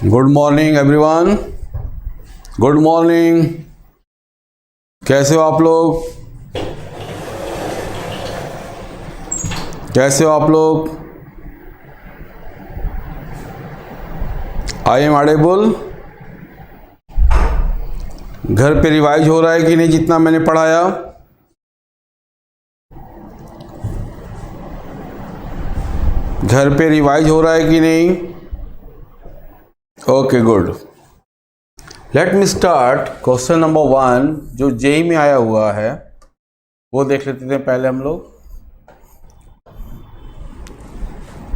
Good morning everyone. Good morning. कैसे हो आप लोग? कैसे हो आप लोग? I am audible? घर पे रिवाइज हो रहा है कि नहीं जितना मैंने पढ़ाया? घर पे रिवाइज हो रहा है कि नहीं? Okay good. Let me start question number 1 जो जेई में आया हुआ है वो देख लेते थे पहले हम लोग।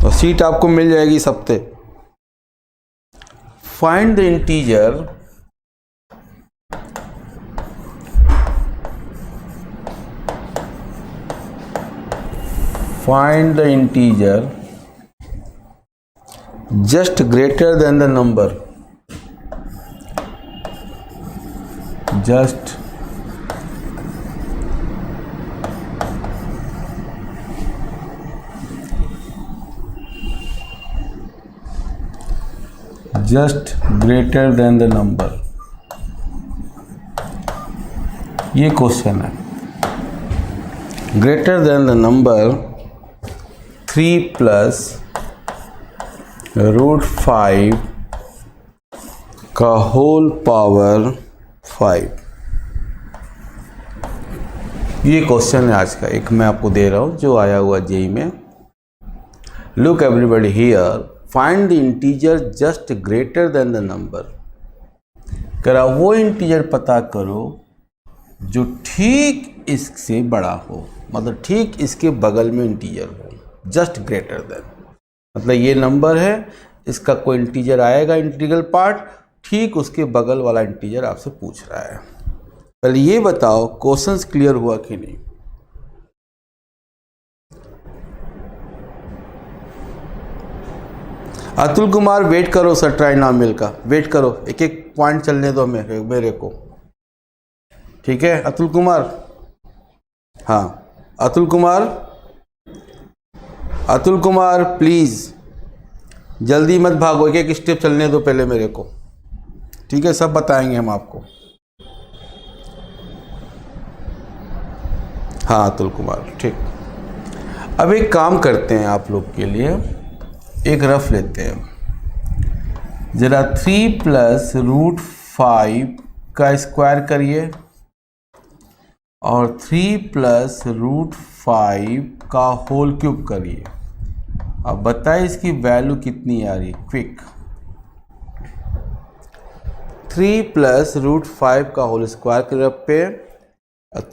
तो सीट आपको मिल जाएगी सबसे। Find the integer just greater than the number, just greater than the number। ये क्वेश्चन है। Greater than the number 3 plus √5 का होल पावर 5। ये क्वेश्चन है आज का, एक मैं आपको दे रहा हूँ जो आया हुआ जेई में। Look everybody here, find the integer just greater than the number. करा वो इंटीजर पता करो जो ठीक इससे बड़ा हो, मतलब ठीक इसके बगल में इंटीजर हो। जस्ट ग्रेटर देन मतलब ये नंबर है, इसका कोई इंटीजर आएगा इंटीग्रल पार्ट, ठीक उसके बगल वाला इंटीजर आपसे पूछ रहा है। पहले ये बताओ क्वेश्चंस क्लियर हुआ कि नहीं? अतुल कुमार वेट करो सर, ट्राइनॉमियल का वेट करो, एक एक पॉइंट चलने दो मेरे को, ठीक है अतुल कुमार? हाँ अतुल कुमार प्लीज जल्दी मत भागो, एक एक स्टेप चलने दो पहले मेरे को, ठीक है? सब बताएंगे हम आपको। हाँ अतुल कुमार ठीक। अब एक काम करते हैं आप लोग के लिए, एक रफ लेते हैं जरा। 3 प्लस √5 का स्क्वायर करिए और 3 प्लस √5 का होल क्यूब करिए। अब बताइए इसकी वैल्यू कितनी आ रही है, क्विक। 3 प्लस √5 का होल स्क्वायर करिए पे,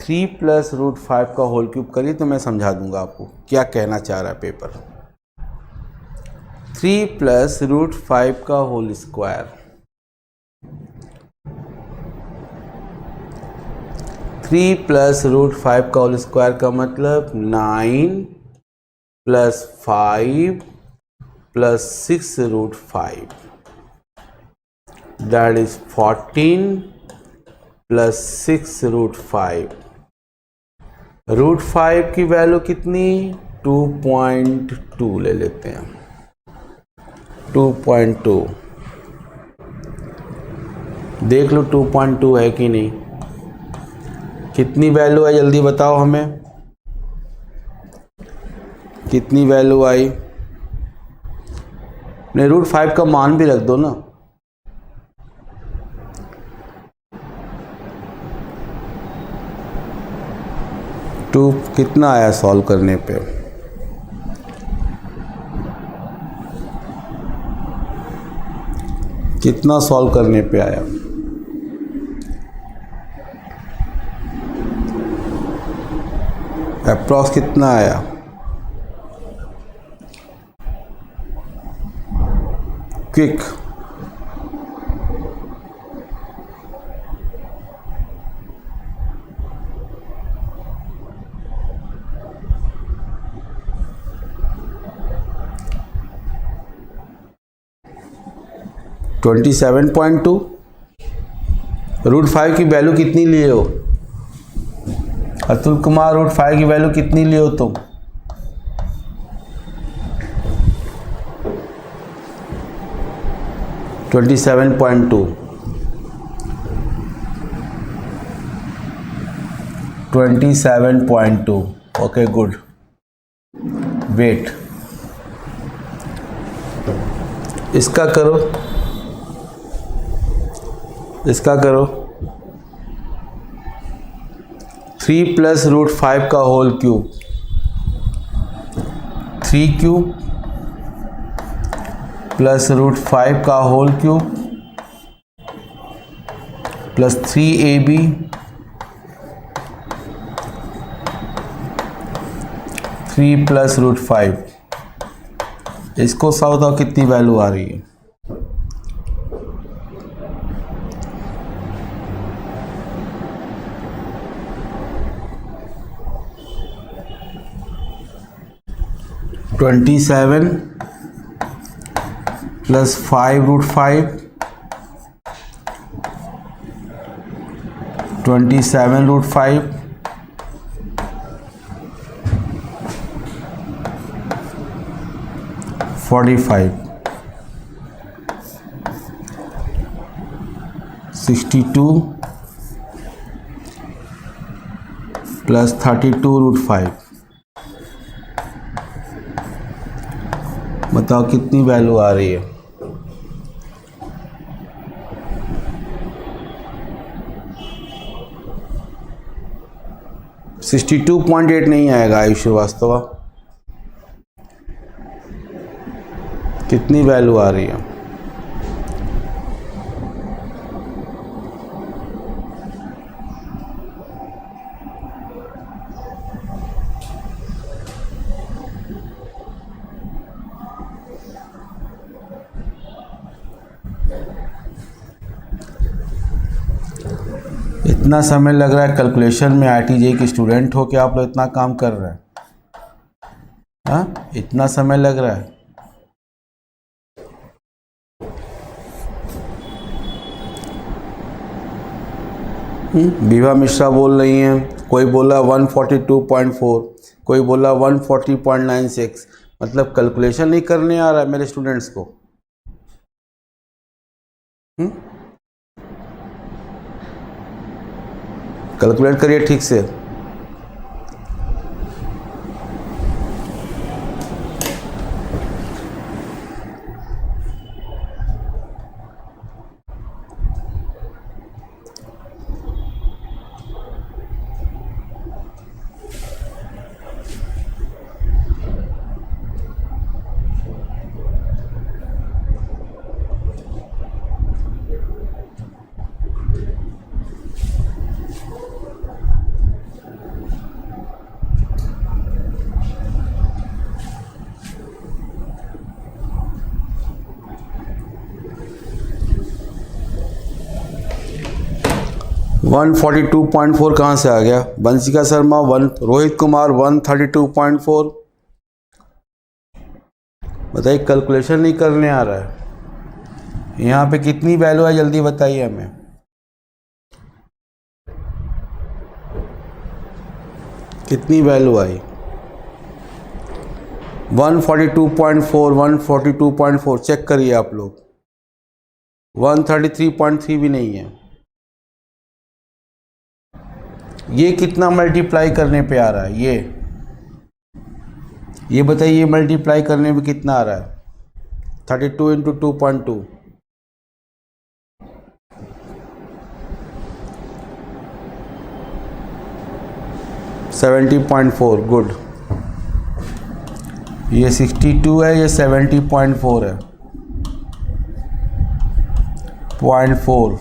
3 प्लस √5 का होल क्यूब करिए तो मैं समझा दूंगा आपको क्या कहना चाह रहा है पेपर। 3 प्लस √5 का होल स्क्वायर, 3 प्लस √5 का होल स्क्वायर का मतलब 9 plus 5 plus 6 √5, that is 14 plus 6 √5। √5 की वैल्यू कितनी? 2.2 ले लेते हैं, 2.2। देख लो 2.2 है कि नहीं, कितनी वैल्यू है जल्दी बताओ हमें, कितनी वैल्यू आई? नहीं √5 का मान भी रख दो ना। टू कितना आया सॉल्व करने पे? कितना सॉल्व करने पे आया? अप्रॉक्स कितना आया? क्विक $27.2। √5 की वैल्यू कितनी लिए हो अतुल कुमार? √5 की वैल्यू कितनी लिए हो तुम? 27.2 27.2, 27.2. Okay, good. वेट इसका करो, इसका करो 3 + √5 का होल क्यूब, 3 क्यूब प्लस √5 का होल क्यूब प्लस 3ab + √5। इसको सॉल्व तो कितनी वैल्यू आ रही है? (27 + 5√5) 27√5 45 62 + 32√5। बताओ कितनी वैल्यू आ रही है? (62.8) नहीं आएगा आयुष श्रीवास्तव। कितनी वैल्यू आ रही है? इतना समय लग रहा है कैलकुलेशन में। IIT के स्टूडेंट हो के आप लोग इतना काम कर रहे हैं? हाँ, इतना समय लग रहा है। विभा मिश्रा बोल रही हैं, कोई बोला 142.4, कोई बोला 140.96। मतलब कैलकुलेशन नहीं करने आ रहा है मेरे स्टूडेंट्स को। कैलकुलेट करिए ठीक से। वन 142.4 कहाँ से आ गया? वंशिका शर्मा 1, रोहित कुमार 132.4। बताइए, कैलकुलेशन नहीं करने आ रहा है। यहाँ पे कितनी वैल्यू है जल्दी बताइए हमें। कितनी वैल्यू आई? 142.4, 142.4 चेक करिए आप लोग। 133.3 भी नहीं है। ये कितना मल्टीप्लाई करने पे आ रहा है? ये बताइए, मल्टीप्लाई करने में कितना आ रहा है? 32 × 2.2 70.4। गुड। ये 62 है, ये 70.4 है। 0.4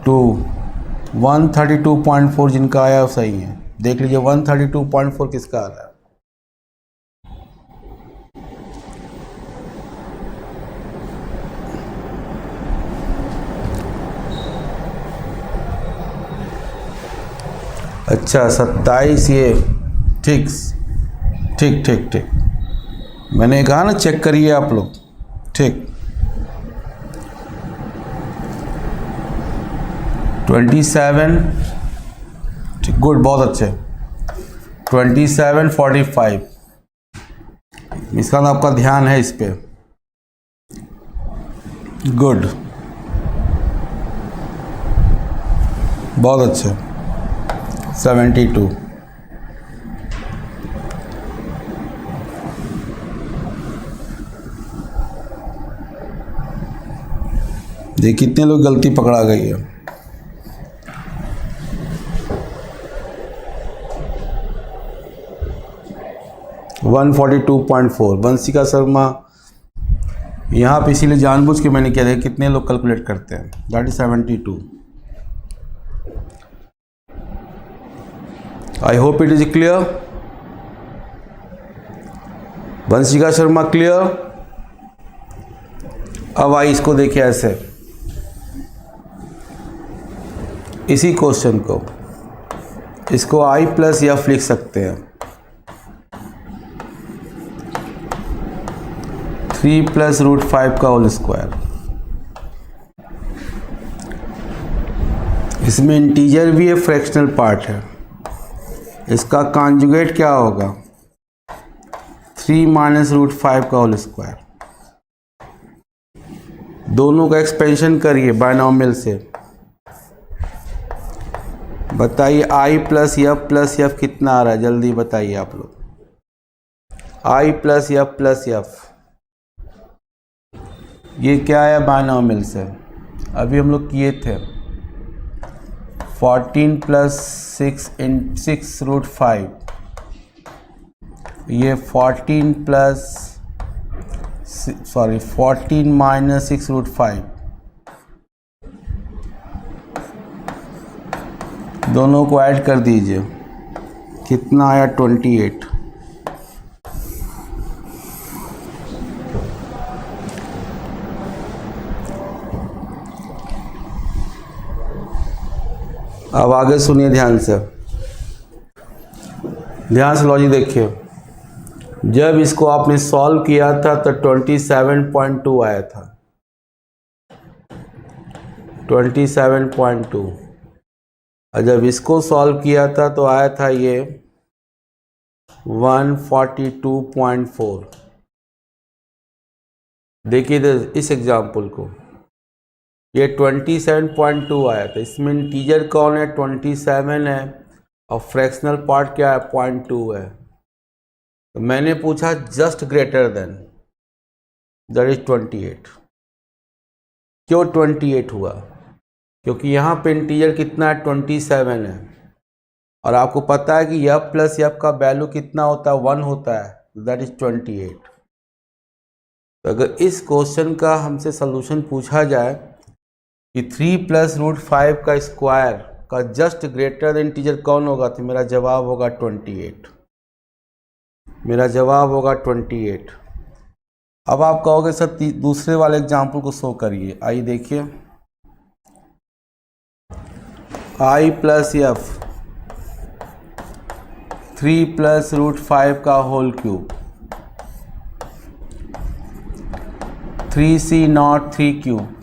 2 132.4 जिनका आया वो सही है। देख लीजिए 132.4 किसका आ रहा है। अच्छा 27, ये ठीक ठीक ठीक ठीक। मैंने कहा ना चेक करिए आप लोग। ठीक 27, ठीक, गुड, बहुत अच्छे। 27.45। इसका आपका ध्यान है इस पे। गुड, बहुत अच्छा। 72। देखिए कितने लोग गलती पकड़ा गई है। वन 42.4। वंशिका शर्मा, यहाँ पे इसीलिए जानबूझ के मैंने किया था कितने लोग कैलकुलेट करते हैं। That is 72। I hope it is clear. Vanshika Sharma clear. अब आई इसको देखिए ऐसे, इसी क्वेश्चन को, इसको आई प्लस एफ लिख सकते हैं। 3 प्लस रूट 5 का होल स्क्वायर। इसमें इंटीजर भी है, फ्रैक्शनल पार्ट है। इसका कॉन्जुगेट क्या होगा? 3 माइनस रूट 5 का होल स्क्वायर। दोनों का एक्सपेंशन करिए बायनॉमियल से। बताइए आई प्लस एफ कितना आ रहा है, जल्दी बताइए आप लोग। आई प्लस एफ ये क्या है? बायनॉमियल से। अभी हम लोग किए थे 14 प्लस 6 रूट 5, ये 14 माइनस 6 रूट 5, दोनों को ऐड कर दीजिए, कितना आया? 28। अब आगे सुनिए ध्यान से, लॉजिक देखिए। जब इसको आपने सॉल्व किया था तो 27.2 आया था, 27.2। और जब इसको सॉल्व किया था तो आया था ये 142.4। देखिए इस एग्जाम्पल को, ये 27.2 आया था। इसमें इंटीजर कौन है? 27 है, और फ्रैक्शनल पार्ट क्या है? 0.2 है। तो मैंने पूछा just greater then, that is 28। क्यों 28 हुआ? क्योंकि यहाँ पे इंटीजर कितना है? 27 है, और आपको पता है कि एफ प्लस एफ का वैल्यू कितना होता है? 1 होता है, दैट इज 28। तो अगर इस क्वेश्चन का हमसे सलूशन पूछा जाए कि 3 प्लस रूट 5 का स्क्वायर का जस्ट ग्रेटर देन इंटीजर कौन होगा, तो मेरा जवाब होगा 28। मेरा जवाब होगा 28। अब आप कहोगे सर दूसरे वाले एग्जाम्पल को शो करिए। आइए देखिए, I plus F 3 plus root 5 का whole cube, 3c not 3 cube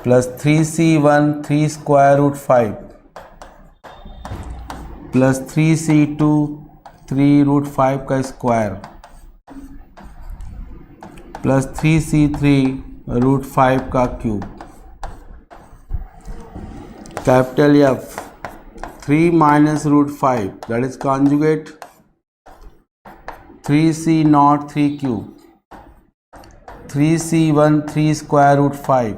plus 3c1 3 square root 5 plus 3c2 3 root 5 का स्क्वायर प्लस 3c3 रूट 5 का cube. Capital F 3 minus root 5 that is conjugate 3c not 3 cube 3c1 3 square root 5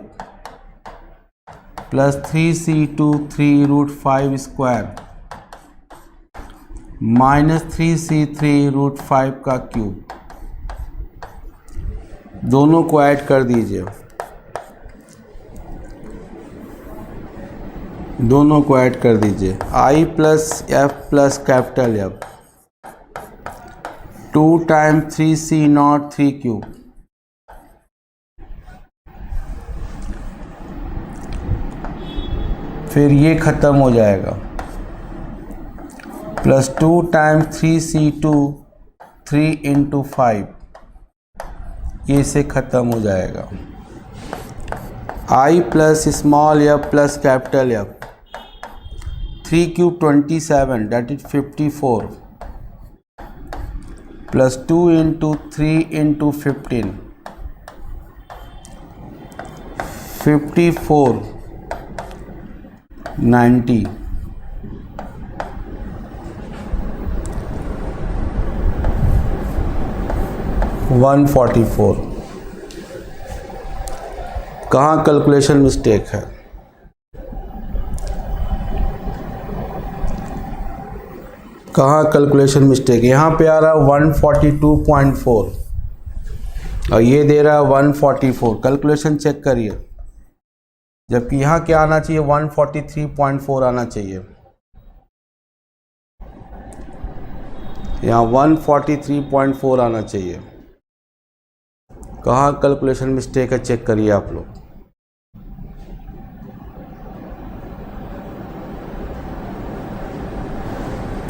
plus 3c2 3 root 5 square minus 3c3 root 5 का cube. दोनों को add कर दीजिए, दोनों को add कर दीजिए। I plus f plus capital F 2 times 3c not 3 cube फिर ये ख़त्म हो जाएगा, प्लस 2 टाइम्स 3c2 3 इंटू 5, ये से ख़त्म हो जाएगा। I plus small f plus capital F 3 cube 27 that is 54 plus 2 into 3 into 15 54 90 144। कहाँ कैलकुलेशन मिस्टेक है? कहाँ कैलकुलेशन मिस्टेक? यहाँ पे आ रहा है 142.4 और ये दे रहा है 144। कैलकुलेशन चेक करिए, जबकि यहाँ क्या आना चाहिए? 143.4 आना चाहिए। यहाँ 143.4 आना चाहिए। कहाँ कैलकुलेशन मिस्टेक है? चेक करिए आप लोग।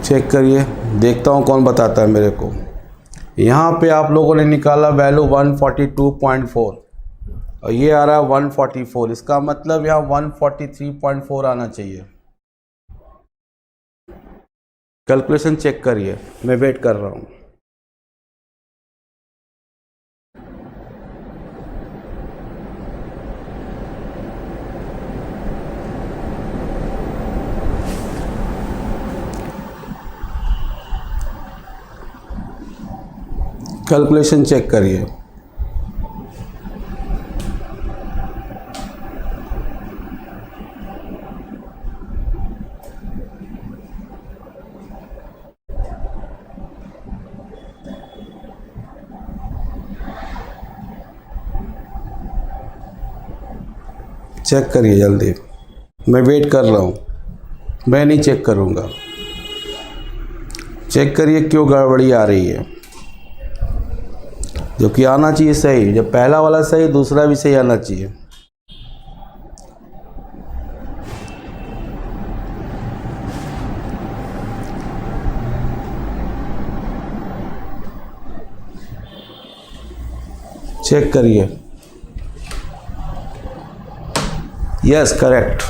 चेक करिए, देखता हूँ कौन बताता है मेरे को। यहाँ पे आप लोगों ने निकाला वैल्यू 142.4 और ये आ रहा है 144। इसका मतलब यहाँ 143.4 आना चाहिए। कैलकुलेशन चेक करिए, मैं वेट कर रहा हूँ। कैलकुलेशन चेक करिए। चेक करिए जल्दी, मैं वेट कर रहा हूँ। मैं नहीं चेक करूँगा। चेक करिए क्यों गड़बड़ी आ रही है। जो कि आना चाहिए सही, जब पहला वाला सही दूसरा भी सही आना चाहिए। चेक करिए। Yes correct,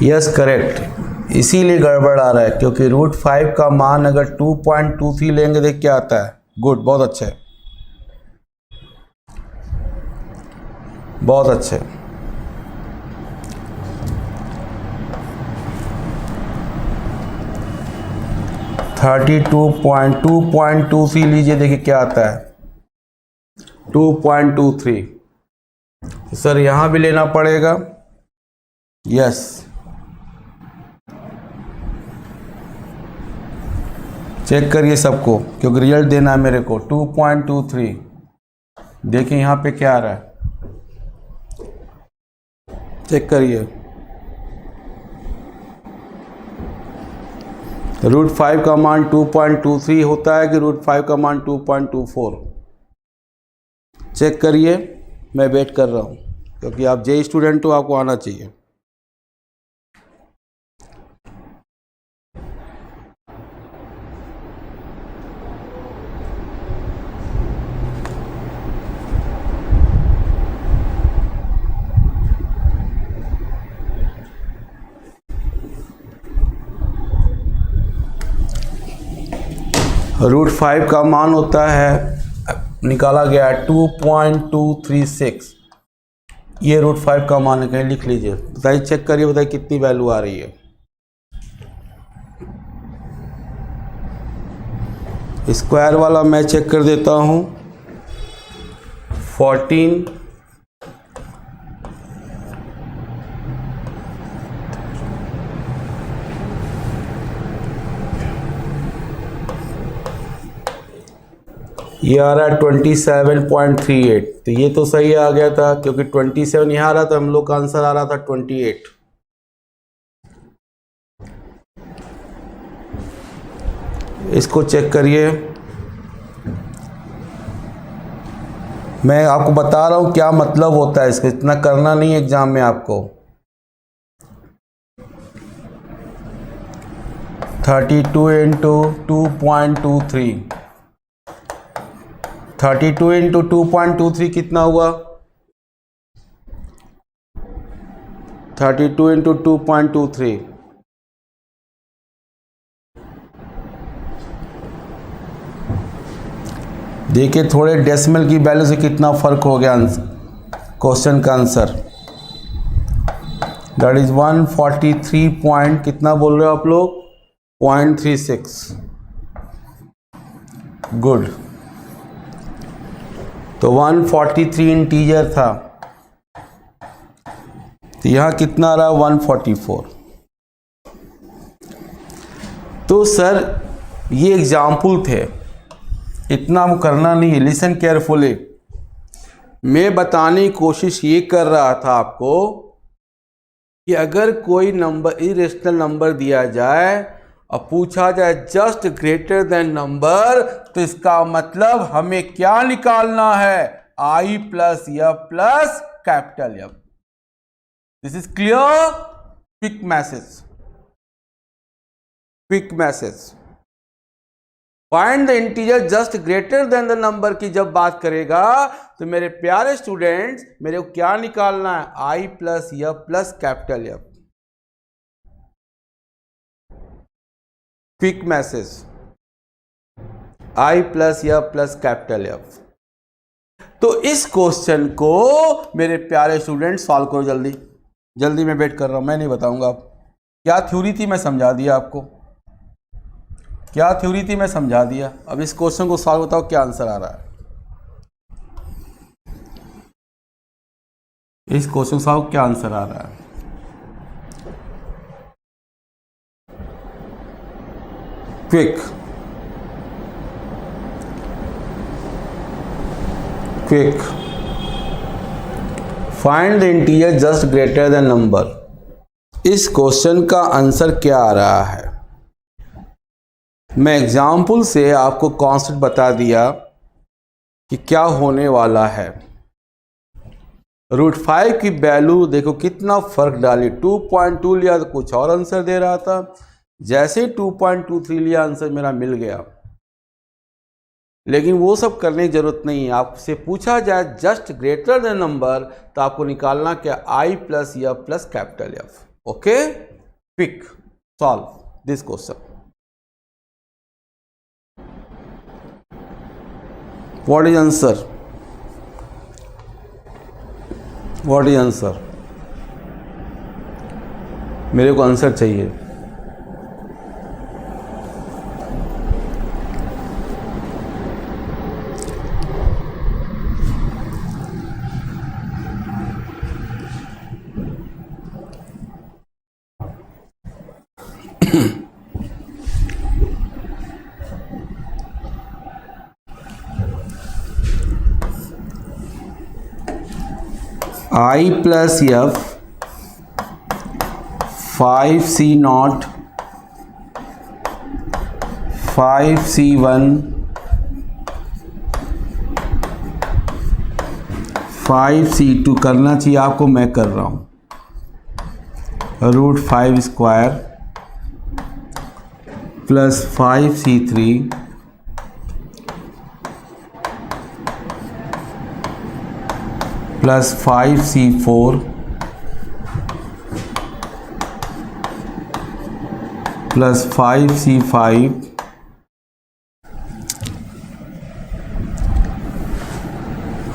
yes correct. इसीलिए गड़बड़ आ रहा है क्योंकि √5 का मान अगर 2.23 लेंगे देख क्या आता है। गुड, बहुत अच्छे, बहुत अच्छे। थर्टी 2.23 लीजिए, देखिए क्या आता है 2.23। सर यहाँ भी लेना पड़ेगा। यस, चेक करिए सबको क्योंकि रिजल्ट देना है मेरे को। 2.23 देखिए यहाँ पे क्या आ रहा है, चेक करिए। √5 का मान 2.23 होता है कि √5 का मान 2.24? चेक करिए, मैं वेट कर रहा हूँ क्योंकि आप जे स्टूडेंट हो, आपको आना चाहिए। √5 का मान होता है, निकाला गया है 2.236। ये √5 का मान है, कहीं लिख लीजिए। बताइए, चेक करिए, बताइए कितनी वैल्यू आ रही है। स्क्वायर वाला मैं चेक कर देता हूँ। 14 ये आ रहा है 27.38। तो ये तो सही आ गया था क्योंकि 27 यहाँ आ रहा था, हम लोग का आंसर आ रहा था 28। इसको चेक करिए, मैं आपको बता रहा हूँ क्या मतलब होता है इसका। इतना करना नहीं एग्जाम में आपको। 32 इंटू 2.23, 32 इंटू 2.23 कितना हुआ? 32 इंटू 2.23 देखिए थोड़े डेसिमल की वैल्यू से कितना फ़र्क हो गया क्वेश्चन का आंसर दैट इज 143 पॉइंट कितना बोल रहे हो आप लोग 0.36 गुड। तो 143 इंटीजर था तो यहाँ कितना रहा 144। तो सर ये एग्जाम्पल थे, इतना करना नहीं है। लिसन केयरफुली, मैं बताने की कोशिश ये कर रहा था आपको कि अगर कोई नंबर इरेशनल नंबर दिया जाए और पूछा जाए जस्ट ग्रेटर देन नंबर, तो इसका मतलब हमें क्या निकालना है, I plus f plus capital F. This is clear? Quick message, quick message. Find the integer just greater than the number की जब बात करेगा तो मेरे प्यारे स्टूडेंट्स मेरे को क्या निकालना है, I plus f plus capital F. Quick message, I plus f plus capital F. तो इस क्वेश्चन को मेरे प्यारे स्टूडेंट सॉल्व करो जल्दी जल्दी, मैं वेट कर रहा हूं, मैं नहीं बताऊंगा। आप क्या थ्योरी थी मैं समझा दिया आपको, क्या थ्योरी थी मैं समझा दिया। अब इस क्वेश्चन को सॉल्व बताओ क्या आंसर आ रहा है। इस क्वेश्चन सॉल्व क्या आंसर आ रहा है। Quick quick find the integer just greater then number. इस क्वेश्चन का आंसर क्या आ रहा है। मैं एग्जाम्पल से आपको कॉन्सेप्ट बता दिया कि क्या होने वाला है। √5 की वैल्यू देखो कितना फर्क डाली, 2.2 लिया तो कुछ और आंसर दे रहा था, जैसे 2.23 लिया आंसर मेरा मिल गया। लेकिन वो सब करने की जरूरत नहीं है। आपसे पूछा जाए जस्ट ग्रेटर देन नंबर तो आपको निकालना क्या, I plus f plus capital F. Okay, quick solve this question. What is answer? What is answer? मेरे को आंसर चाहिए। आई plus F 5C0 5C1 5C2 करना चाहिए आपको, मैं कर रहा हूँ। √5 square plus 5C3 plus 5C4 plus 5C5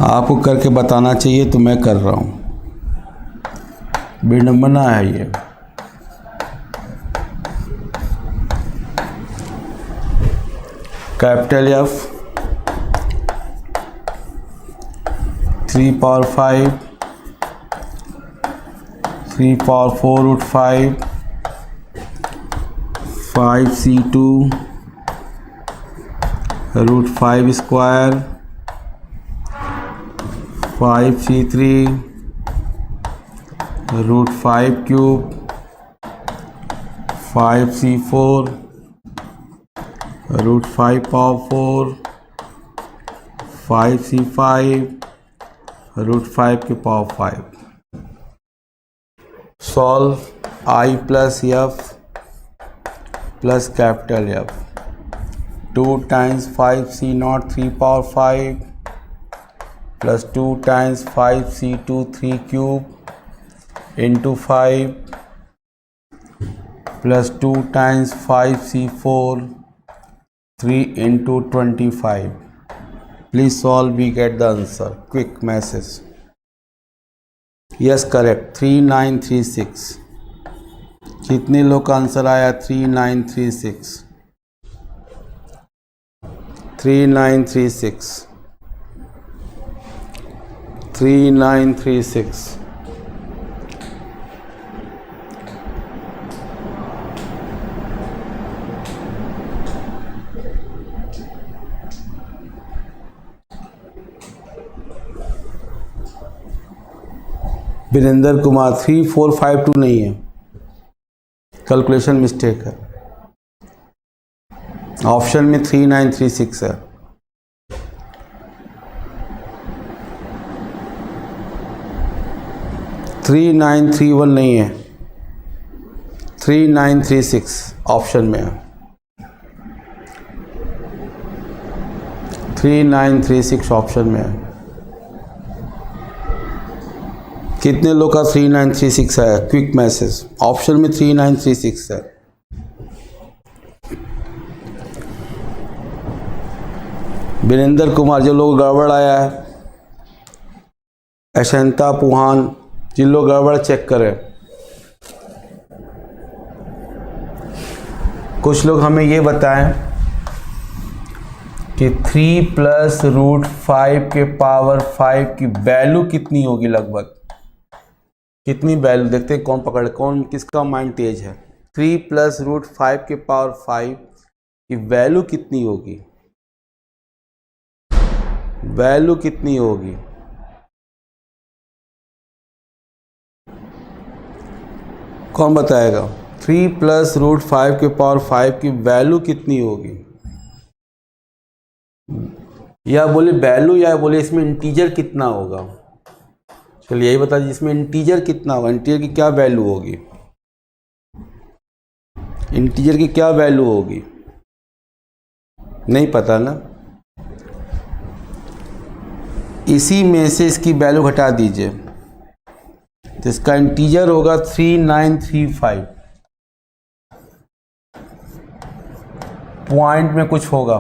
आपको करके बताना चाहिए तो मैं कर रहा हूँ। विडंबना है ये। Capital F 3 power 5 3 power 4 √5 5C2 √5 square 5C3 √5 cube 5C4 √5 power 4 5C5 √5 की power 5। Solve I plus f plus capital F. 2 times 5C0 3 power 5 plus 2 times 5C2 3 cube into 5 plus 2 times 5C4 3 into 25। Please solve, we get the answer. Quick message. Yes correct 3936। कितने लोग का answer आया? 3936 3936 3936। वीरेंद्र कुमार 3452 नहीं है, calculation mistake है, option में 3936 है। Three 3931 नहीं है, 3936 ऑप्शन में है, 3936 ऑप्शन में है। कितने लोग का 3936 है? क्विक मैसेज, ऑप्शन में 3936 है। वीरेंद्र कुमार, जो लोग गड़बड़ आया है, अशंता पुहान, जिन लोग गड़बड़ चेक करें। कुछ लोग हमें ये बताएं कि 3 + √5 के पावर 5 की वैल्यू कितनी होगी लगभग? कितनी वैल्यू? देखते हैं कौन पकड़, कौन किसका माइंड तेज है। 3 + √5 के पावर 5 की वैल्यू कितनी होगी? वैल्यू कितनी होगी? कौन बताएगा? 3 + √5 के पावर 5 की वैल्यू कितनी होगी? या बोले वैल्यू, या बोले इसमें इंटीजर कितना होगा? चलिए यही बता दीजिए, इसमें इंटीजर कितना होगा, इंटीजर की क्या वैल्यू होगी? इंटीजर की क्या वैल्यू होगी? नहीं पता ना? इसी में से इसकी वैल्यू घटा दीजिए, तो इसका इंटीजर होगा 3935। पॉइंट में कुछ होगा,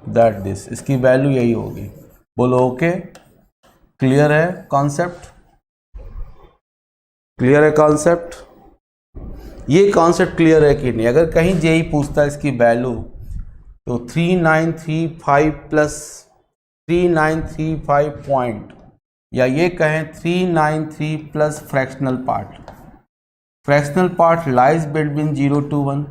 दैट दिस, इसकी वैल्यू यही होगी। बोलो ओके, क्लियर है कॉन्सेप्ट? क्लियर है कॉन्सेप्ट? ये कॉन्सेप्ट क्लियर है कि नहीं? अगर कहीं जेई पूछता है इसकी वैल्यू, तो 3935 प्लस 3935 पॉइंट, या ये कहें 393 plus fractional part. Fractional part lies between 0 to 1,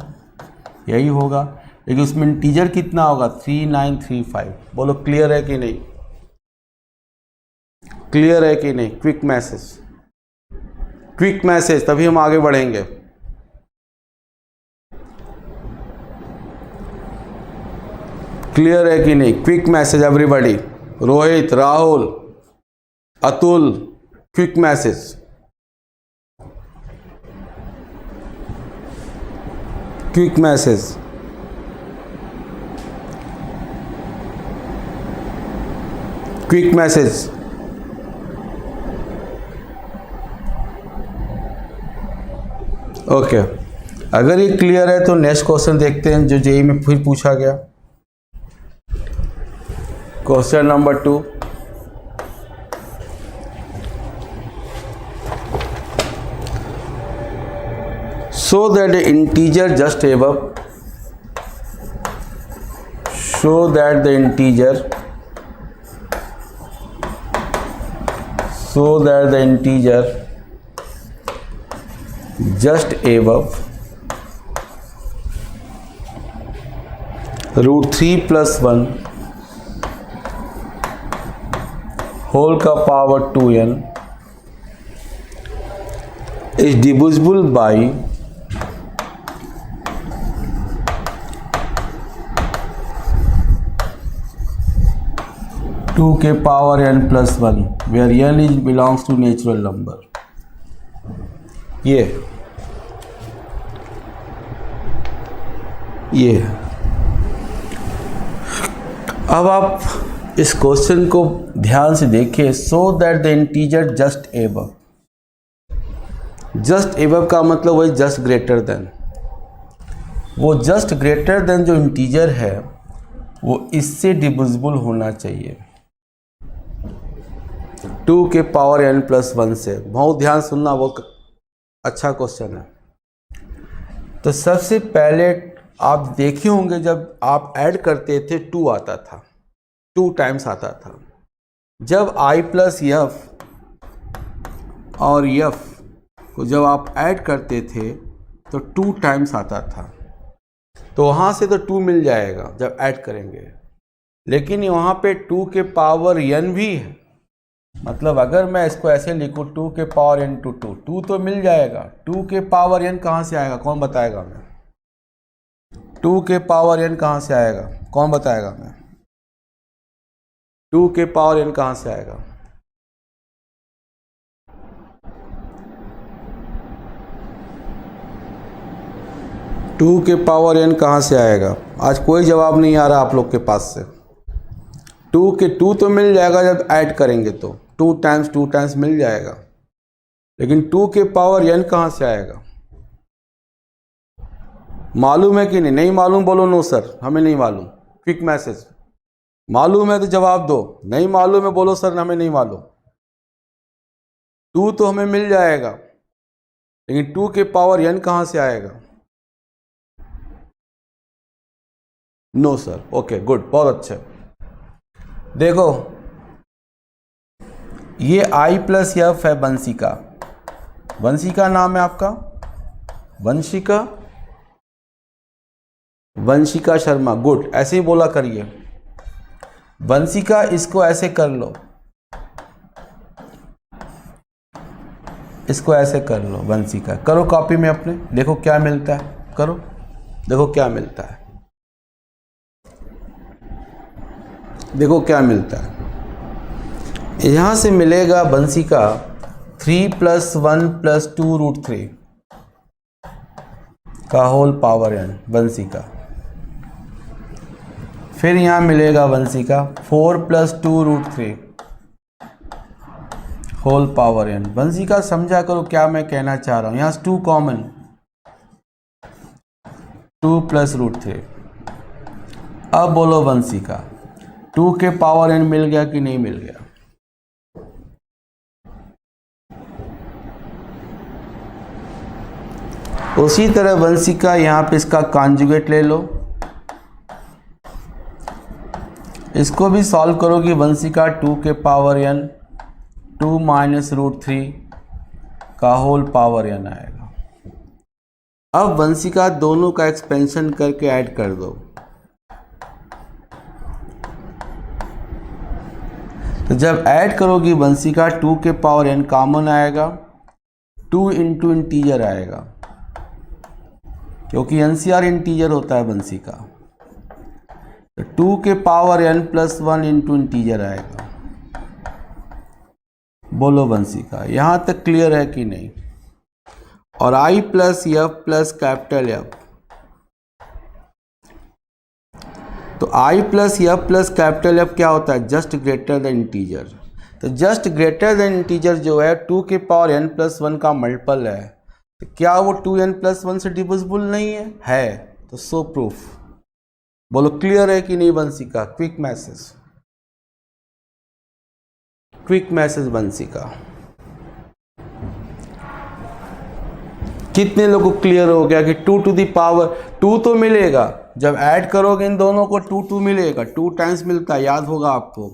यही होगा। लेकिन उसमें इंटीजर कितना होगा? 3935। बोलो क्लियर है कि नहीं? क्लियर है कि नहीं? क्विक मैसेज, क्विक मैसेज, तभी हम आगे बढ़ेंगे। क्लियर है कि नहीं? Quick message everybody. Rohit, Rahul, Atul, quick message. Quick message, quick message. Okay, अगर ये क्लियर है तो नेक्स्ट क्वेश्चन देखते हैं जो जेई में फिर पूछा गया। Question number 2, show that the integer just above, show that the integer, show that the integer just above √3 + 1 whole का power 2n is divisible by 2 के power n + 1 where n is belongs to natural number। ये अब आप इस question को ध्यान से देखिए। So that the integer just above, just above का मतलब वही जस्ट ग्रेटर देन। वो जस्ट ग्रेटर देन जो इंटीजर है वो इससे डिविजिबल होना चाहिए। 2 के पावर n प्लस 1 से। बहुत ध्यान सुनना, वो अच्छा क्वेश्चन है। तो सबसे पहले आप देखे होंगे जब आप ऐड करते थे 2 आता था, 2 टाइम्स आता था। जब i प्लस एफ और एफ को जब आप ऐड करते थे तो 2 टाइम्स आता था, तो वहाँ से तो 2 मिल जाएगा जब ऐड करेंगे। लेकिन वहाँ पे 2 के पावर n भी है, मतलब अगर मैं इसको ऐसे लिखूँ 2 के पावर n टू 2 तो मिल जाएगा। 2 के पावर n कहाँ से आएगा, कौन बताएगा मैं? 2 के पावर n कहाँ से आएगा, कौन बताएगा मैं? 2 के पावर n कहाँ से आएगा? टू के पावर n कहाँ से आएगा? आज कोई जवाब नहीं आ रहा आप लोग के पास से। 2 तो मिल जाएगा जब ऐड करेंगे तो 2 टाइम्स मिल जाएगा, लेकिन 2 के पावर n कहाँ से आएगा? मालूम है कि नहीं? नहीं मालूम बोलो नो सर, हमें नहीं मालूम। Quick message. मालूम है तो जवाब दो, नहीं मालूम है बोलो सर हमें नहीं मालूम। 2 तो हमें मिल जाएगा, लेकिन 2 के पावर n कहाँ से आएगा? No sir. ओके गुड, बहुत अच्छा। देखो ये i प्लस एफ है वंशिका। वंशिका नाम है आपका, वंशिका शर्मा। गुड, ऐसे ही बोला करिए वंशिका। इसको ऐसे कर लो, इसको ऐसे कर लो वंशिका। करो कॉपी में अपने, देखो क्या मिलता है, करो देखो क्या मिलता है, देखो क्या मिलता है। यहाँ से मिलेगा वंशिका 3 + 1 + 2√3 का होल पावर n वंशिका। फिर यहाँ मिलेगा Vanshika 4 + 2√3 whole power n। Vanshika समझा करो क्या मैं कहना चाह रहा हूँ। यहाँ से 2 कॉमन, 2 + √3। अब बोलो वंशिका 2 के पावर n मिल गया कि नहीं मिल गया? उसी तरह वंशिका यहाँ पे इसका कॉन्जुगेट ले लो, इसको भी सॉल्व करोगी वंशिका 2 के पावर n 2 - √3 का होल पावर n आएगा। अब वंशिका दोनों का एक्सपेंशन करके ऐड कर दो, तो जब ऐड करोगी वंशिका 2 के पावर n कॉमन आएगा, 2 × इंटीजर आएगा, क्योंकि NCR इंटीजर होता है वंशिका। तो 2 के पावर n + 1 × इंटीजर आएगा। बोलो वंशिका, यहाँ तक क्लियर है कि नहीं? और i plus f plus capital F, तो i plus f plus capital F क्या होता है? Just greater then integer. तो जस्ट ग्रेटर देन इंटीजर जो है 2 के पावर n + 1 का मल्टीपल है, तो क्या वो 2n + 1 से डिविजिबल नहीं है? है, तो सो प्रूफ। बोलो क्लियर है कि नहीं Vanshika? Quick message, quick message Vanshika. कितने लोगों को क्लियर हो गया कि 2 टू द पावर 2 तो मिलेगा, जब ऐड करोगे इन दोनों को 2 मिलेगा, 2 टाइम्स मिलता है, याद होगा आपको।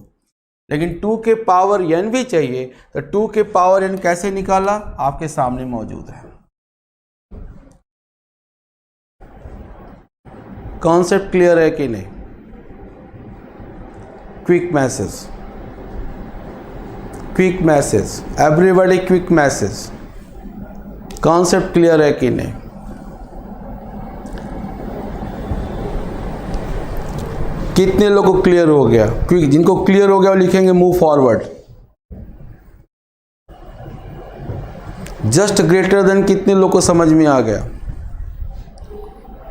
लेकिन 2 के पावर n भी चाहिए, तो 2 के पावर n कैसे निकाला? आपके सामने मौजूद है। कॉन्सेप्ट क्लियर है कि नहीं? Quick message, quick message, everybody quick message. Concept clear है कि नहीं? कितने लोगों को क्लियर हो गया? क्विक, जिनको क्लियर हो गया वो लिखेंगे move forward. Just greater then कितने लोगों को समझ में आ गया?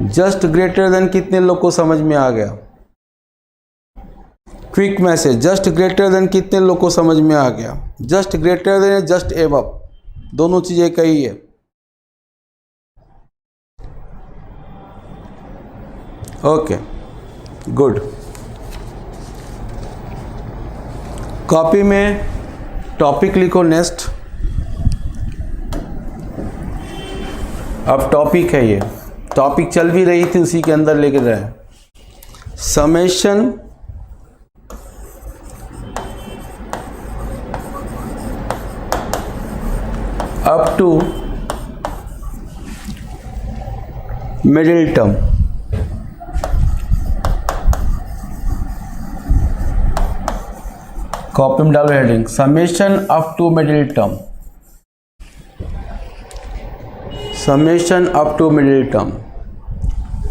जस्ट ग्रेटर देन कितने लोग को समझ में आ गया? Quick message, just greater then कितने लोग को समझ में आ गया? Just greater then, just above, दोनों चीजें कही है। Okay good. कॉपी में टॉपिक लिखो नेक्स्ट। अब टॉपिक है, ये टॉपिक चल भी रही थी उसी के अंदर लेके रहे। Summation up to middle term. Copy में डालो heading summation up to middle term. Summation up to middle term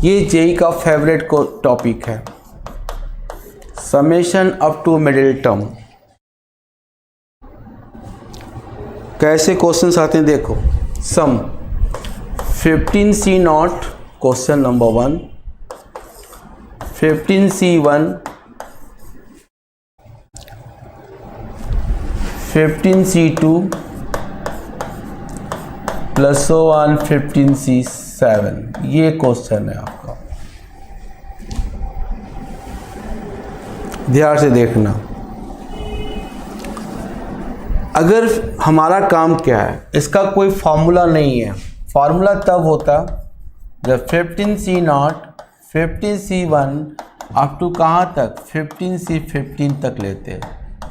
ये जेई का फेवरेट को टॉपिक है। Summation up to middle term कैसे क्वेश्चंस आते हैं देखो। सम 15C0 question number 1, 15C1, 15C2 plus 15C7 ये क्वेश्चन है आपका, ध्यान से देखना। अगर हमारा काम क्या है, इसका कोई फॉर्मूला नहीं है। फॉर्मूला तब होता जब 15C0 15C1 अप टू कहाँ तक 15C15 तक लेते,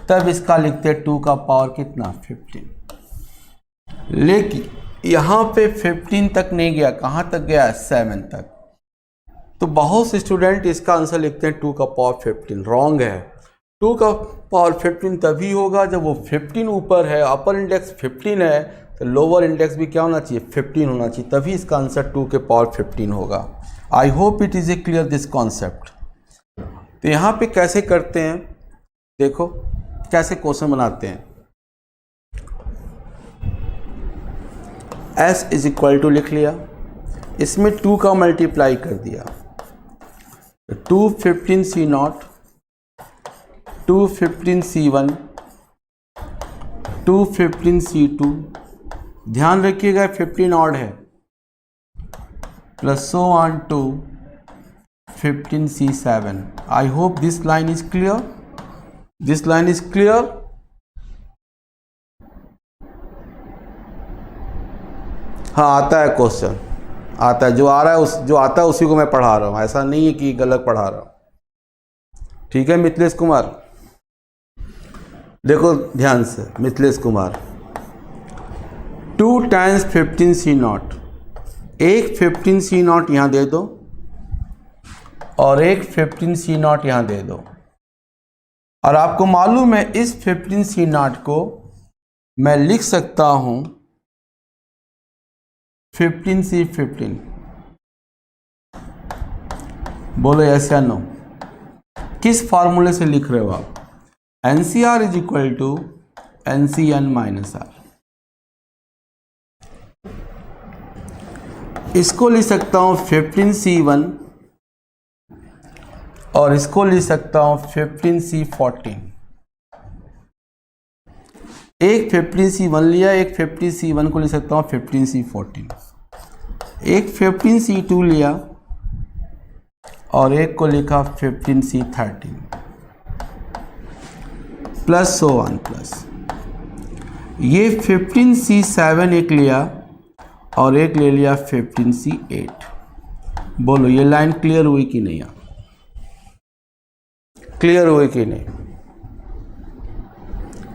तब इसका लिखते 2 का पावर कितना 15। लेकिन यहाँ पे 15 तक नहीं गया, कहाँ तक गया 7 तक। तो बहुत से स्टूडेंट इसका आंसर लिखते हैं 2 का पावर 15। रॉन्ग है। 2 का पावर 15 तभी होगा जब वो 15 ऊपर है, अपर इंडेक्स 15 है तो लोअर इंडेक्स भी क्या होना चाहिए 15 होना चाहिए, तभी इसका आंसर 2 के पावर 15 होगा। आई hope it is a clear this concept. तो यहाँ पे कैसे करते हैं देखो, कैसे क्वेश्चन बनाते हैं। S इज इक्वल टू लिख लिया, इसमें 2 का मल्टीप्लाई कर दिया, 2 15C0, 2 15C1, 2 15C2, ध्यान रखिएगा 15 ऑड है, plus so on to 15C7। I hope this line is clear. This line is clear. हाँ आता है क्वेश्चन, आता है जो आ रहा है जो आता है उसी को मैं पढ़ा रहा हूँ, ऐसा नहीं है कि गलत पढ़ा रहा हूँ। ठीक है मिथिलेश कुमार, देखो ध्यान से मिथिलेश कुमार, 2 टाइम्स 15C0, एक 15C0 यहाँ दे दो और एक 15C0 यहाँ दे दो। और आपको मालूम है इस 15C0 को मैं लिख सकता हूँ 15C15। बोलो यस या नो। किस फार्मूले से लिख रहे हो आप? NCR is equal to NCN minus R। इसको लिख सकता हूँ 15C1 और इसको लिख सकता हूँ 15C14। एक 15C1 लिया, एक 15C1 को लिख सकता हूँ 15C14। एक 15C2 लिया और एक को लिखा 15C13 plus so one plus. ये 15C7 एक लिया और एक ले लिया 15C8। बोलो ये लाइन क्लियर हुई कि नहीं? आप क्लियर हुई कि नहीं?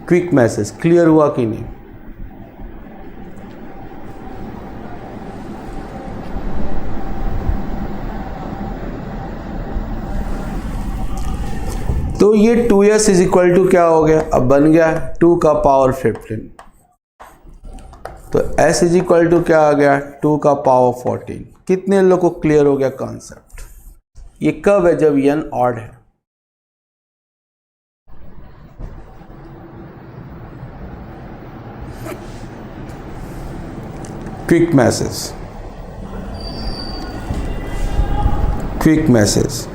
क्विक मैसेज क्लियर हुआ कि नहीं? तो ये 2s इज इक्वल टू क्या हो गया? अब बन गया 2 का पावर 15। तो s इज इक्वल टू क्या आ गया? 2 का पावर 14। कितने लोगों को क्लियर हो गया कॉन्सेप्ट? ये कब है? जब n ऑड है। Quick message, quick message.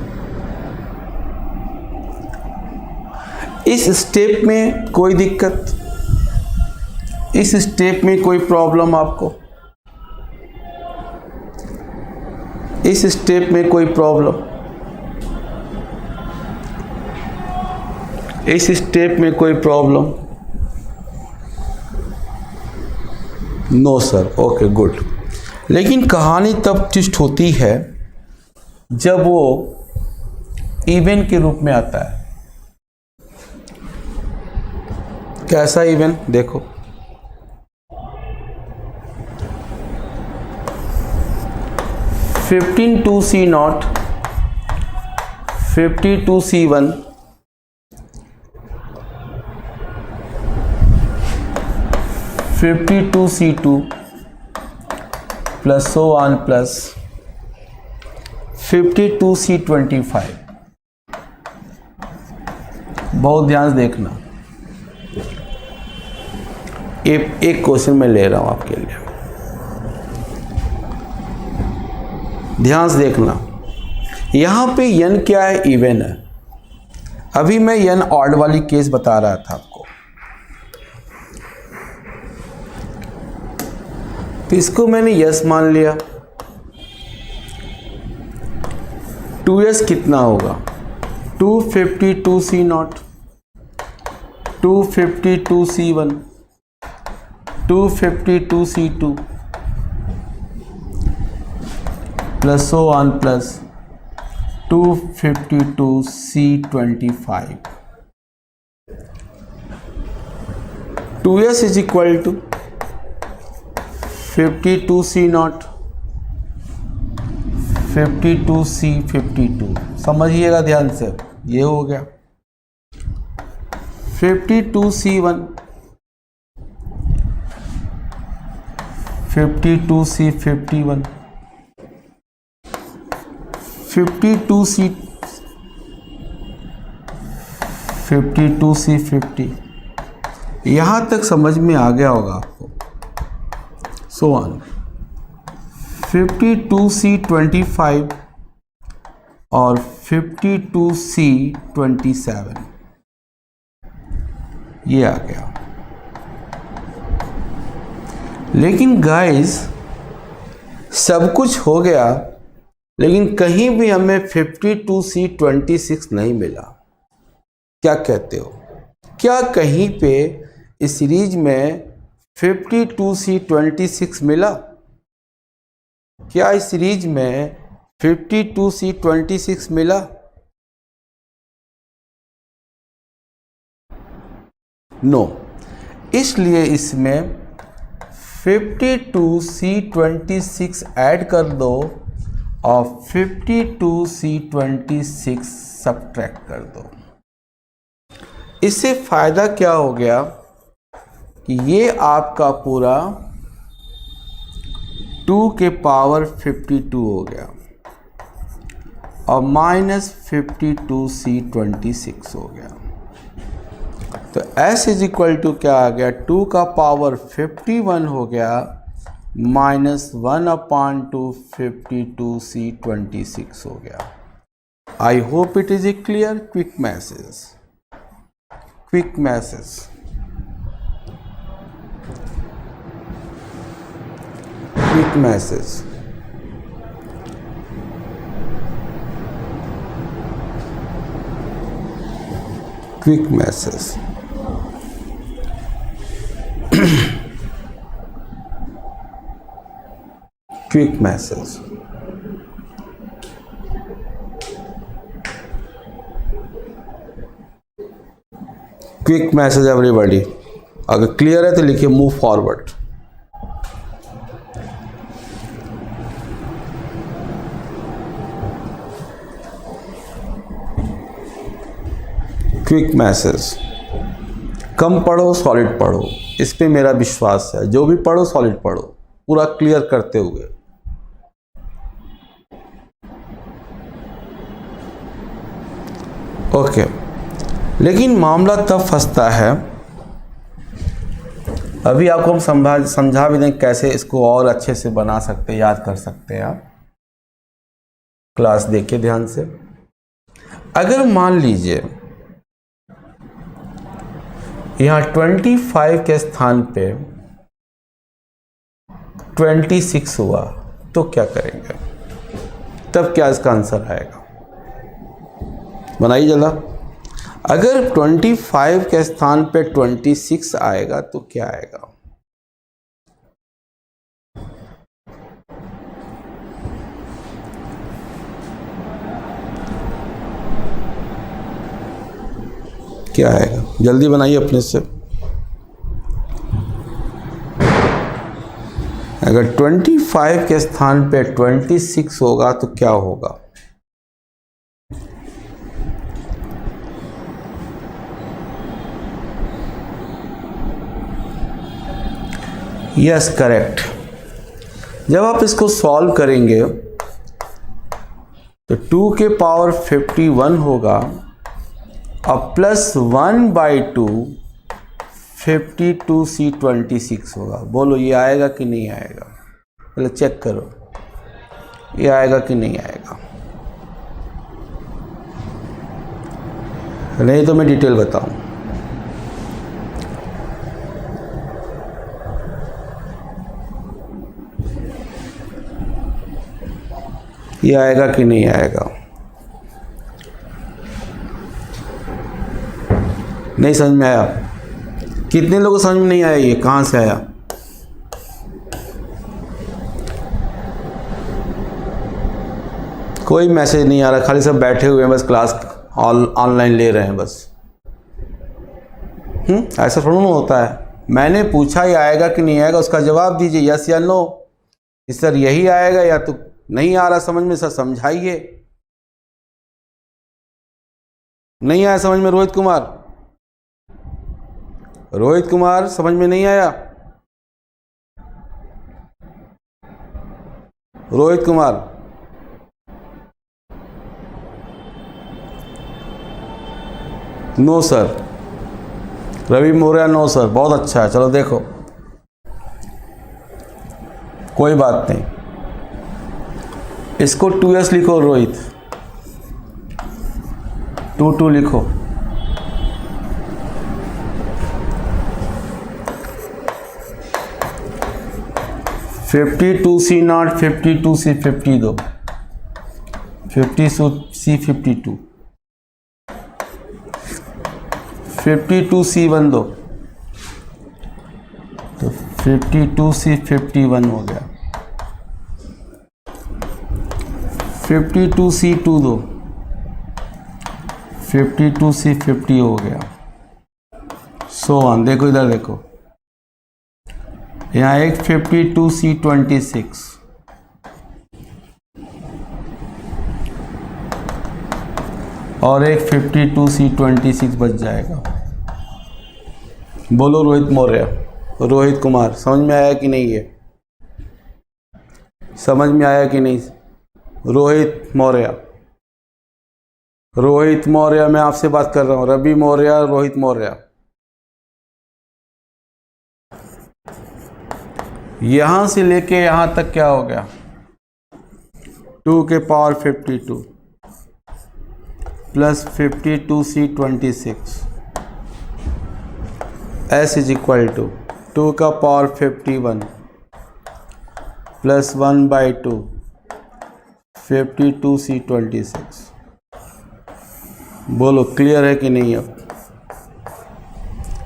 इस स्टेप में कोई दिक्कत? इस स्टेप में कोई प्रॉब्लम आपको? इस स्टेप में कोई प्रॉब्लम? इस स्टेप में कोई problem? No sir, okay good. लेकिन कहानी तब ट्विस्ट होती है जब वो इवन के रूप में आता है। कैसा इवन? देखो, fifteen two C naught, 52 C1, 52 C2 plus so on plus 52 C25। बहुत ध्यान से देखना, एक क्वेश्चन मैं ले रहा हूं आपके लिए, ध्यान से देखना। यहां पे n क्या है? इवन है। अभी मैं n ऑड वाली केस बता रहा था आपको, तो इसको मैंने यस मान लिया। 2s कितना होगा? 252 C0, 252 C1, 252 C2 plus so on plus 252 C25। 2s is equal to 52 C0, 52 C52। समझिएगा ध्यान से, ये हो गया 52 C1, 52 C51, 52 C50। यहाँ तक समझ में आ गया होगा आपको। सो ऑन 52 C25 और 52 C27, ये आ गया। लेकिन गाइस, सब कुछ हो गया, लेकिन कहीं भी हमें 52 C26 नहीं मिला। क्या कहते हो? क्या कहीं पे इस सीरीज में 52 C26 मिला? क्या इस सीरीज में 52 C26 मिला? नो। इसलिए इसमें 52 C26 ऐड कर दो और 52 C26 सब्ट्रैक्ट कर दो। इससे फायदा क्या हो गया कि ये आपका पूरा 2 के पावर 52 हो गया और माइनस 52 C26 हो गया। तो s इज इक्वल टू क्या आ गया? 2 का पावर 51 हो गया माइनस 1/2 52 C26 हो गया। I hope it is a clear. Quick message, quick message, quick message. Quick message. Quick message. Quick message everybody. अगर क्लियर है तो लिखिए मूव फॉरवर्ड। Quick message. कम पढ़ो, सॉलिड पढ़ो, इस पे मेरा विश्वास है। जो भी पढ़ो सॉलिड पढ़ो, पूरा क्लियर करते हुए। ओके, लेकिन मामला तब फंसता है, अभी आपको हम समझा भी दें कैसे इसको और अच्छे से बना सकते हैं, याद कर सकते हैं आप। क्लास देखिए ध्यान से। अगर मान लीजिए यहाँ 25 के स्थान पे 26 हुआ तो क्या करेंगे? तब क्या इसका आंसर आएगा? बनाइए जल्दा। अगर 25 के स्थान पे 26 आएगा तो क्या आएगा? क्या आएगा? जल्दी बनाइए अपने से। अगर 25 के स्थान पे 26 होगा तो क्या होगा? Yes, correct. जब आप इसको सॉल्व करेंगे तो 2 के पावर 51 होगा और प्लस 1/2 52C26 होगा। बोलो ये आएगा कि नहीं आएगा? पहले चेक करो, ये आएगा कि नहीं आएगा। नहीं तो मैं डिटेल बताऊं। ये आएगा कि नहीं आएगा? नहीं समझ में आया? कितने लोगों को समझ में नहीं आया? ये कहाँ से आया? कोई मैसेज नहीं आ रहा, खाली सब बैठे हुए हैं, बस क्लास ऑनलाइन ले रहे हैं बस। ऐसा थोड़ा ना होता है। मैंने पूछा ये आएगा कि नहीं आएगा, उसका जवाब दीजिए, यस या नो। सर यही आएगा या तो नहीं आ रहा समझ में, सर समझाइए। नहीं आया समझ में? रोहित कुमार समझ में नहीं आया? Rohit Kumar, no sir. Ravi Maurya, no sir. बहुत अच्छा है, चलो देखो, कोई बात नहीं। इसको 2s लिखो रोहित, 2 लिखो। (52C0) 52C50 दो, 52C52, 52C1 दो, तो 52C51 हो गया। 52C2 दो, 52C50 हो गया। So on. देखो इधर देखो, यहाँ एक 52C26 और एक 52C26 बच जाएगा। बोलो रोहित मौर्य, रोहित कुमार, समझ में आया कि नहीं? ये समझ में आया कि नहीं? रोहित मौर्य, मैं आपसे बात कर रहा हूँ। रवि मौर्य, रोहित मौर्य। यहां से लेके यहां तक क्या हो गया? 2 के power 52 plus 52C26 S is equal to 2 का पावर 51 प्लस 1/2 52C26। बोलो क्लियर है कि नहीं? अब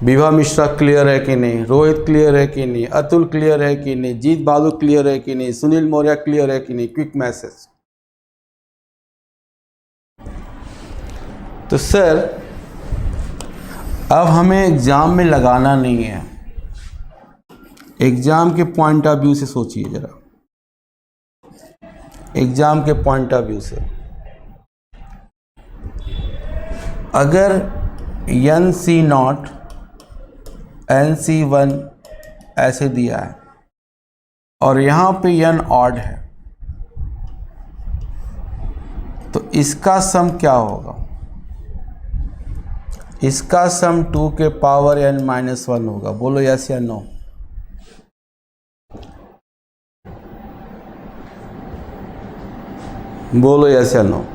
विभा मिश्रा क्लियर है कि नहीं? रोहित क्लियर है कि नहीं? अतुल क्लियर है कि नहीं? जीत बहादुर क्लियर है कि नहीं? सुनील मौर्य क्लियर है कि नहीं? Quick message. तो सर अब हमें एग्जाम में लगाना नहीं है। एग्जाम के पॉइंट ऑफ व्यू से सोचिए जरा, एग्जाम के पॉइंट ऑफ व्यू से। अगर NC0 NC1 ऐसे दिया है और यहाँ पे n ऑड है, तो इसका सम क्या होगा? इसका सम 2 के पावर n-1 होगा। बोलो यस या नो? बोलो यस या नो?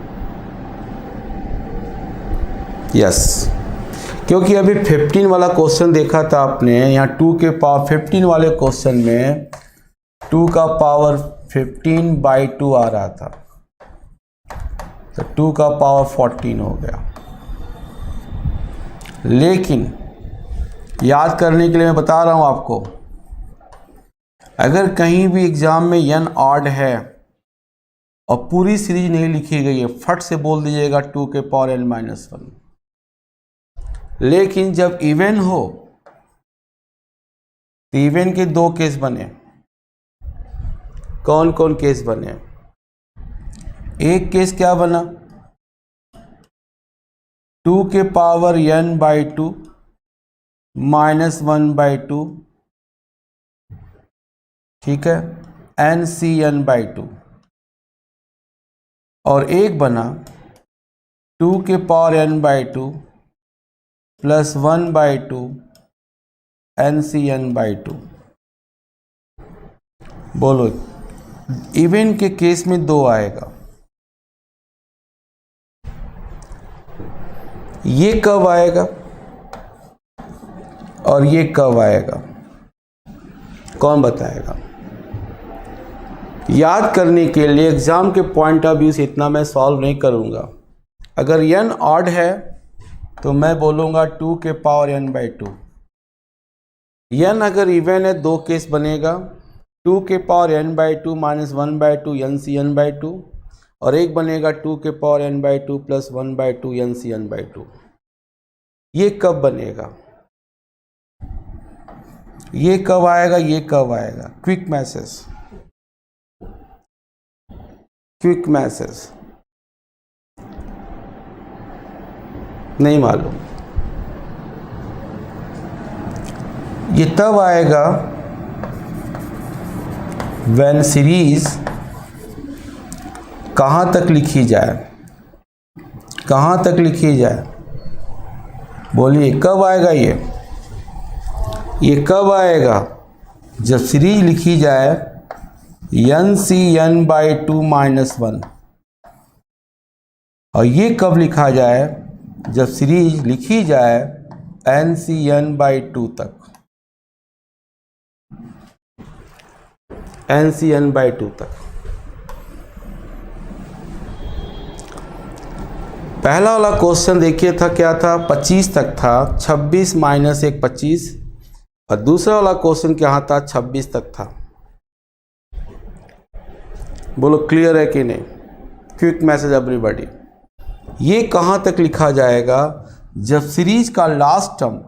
यस, क्योंकि अभी 15 वाला क्वेश्चन देखा था आपने, यहाँ 2 के पावर 15 वाले क्वेश्चन में 2 का पावर 15/2 आ रहा था, तो 2 का पावर 14 हो गया। लेकिन याद करने के लिए मैं बता रहा हूँ आपको, अगर कहीं भी एग्जाम में n ऑड है और पूरी सीरीज नहीं लिखी गई है, फट से बोल दीजिएगा 2 के पावर n-1। लेकिन जब इवन हो तो इवन के दो केस बने। कौन कौन केस बने? एक केस क्या बना, 2 के पावर n/2 -1/2, ठीक है, NCn/2। और एक बना 2 के पावर n/2 + 1/2 NCn/2। बोलो, इवन के केस में 2 आएगा। ये कब आएगा और ये कब आएगा, कौन बताएगा? याद करने के लिए एग्जाम के पॉइंट ऑफ व्यू से इतना मैं सॉल्व नहीं करूंगा। अगर n ऑड है तो मैं बोलूंगा 2 के पावर n/2। n अगर इवन है, 2 केस बनेगा, 2 के पावर n/2 -1/2 NCn/2, और एक बनेगा 2 के पावर n/2 + 1/2 NCn/2। ये कब बनेगा, ये कब आएगा, ये कब आएगा? क्विक मैसेज, क्विक मैसेज, नहीं मालूम। ये तब आएगा व्हेन सीरीज कहाँ तक लिखी जाए, कहाँ तक लिखी जाए? बोलिए कब आएगा ये कब आएगा? जब सीरीज लिखी जाए NCn/2 -1। और ये कब लिखा जाए? जब सीरीज लिखी जाए NCn/2 तक, NCn/2 तक। पहला वाला क्वेश्चन देखिए था, क्या था? 25 तक था, 26 - 1 25। और दूसरा वाला क्वेश्चन क्या था? 26 तक था। बोलो क्लियर है कि नहीं? Quick message everybody. ये कहाँ तक लिखा जाएगा? जब सीरीज का लास्ट टर्म,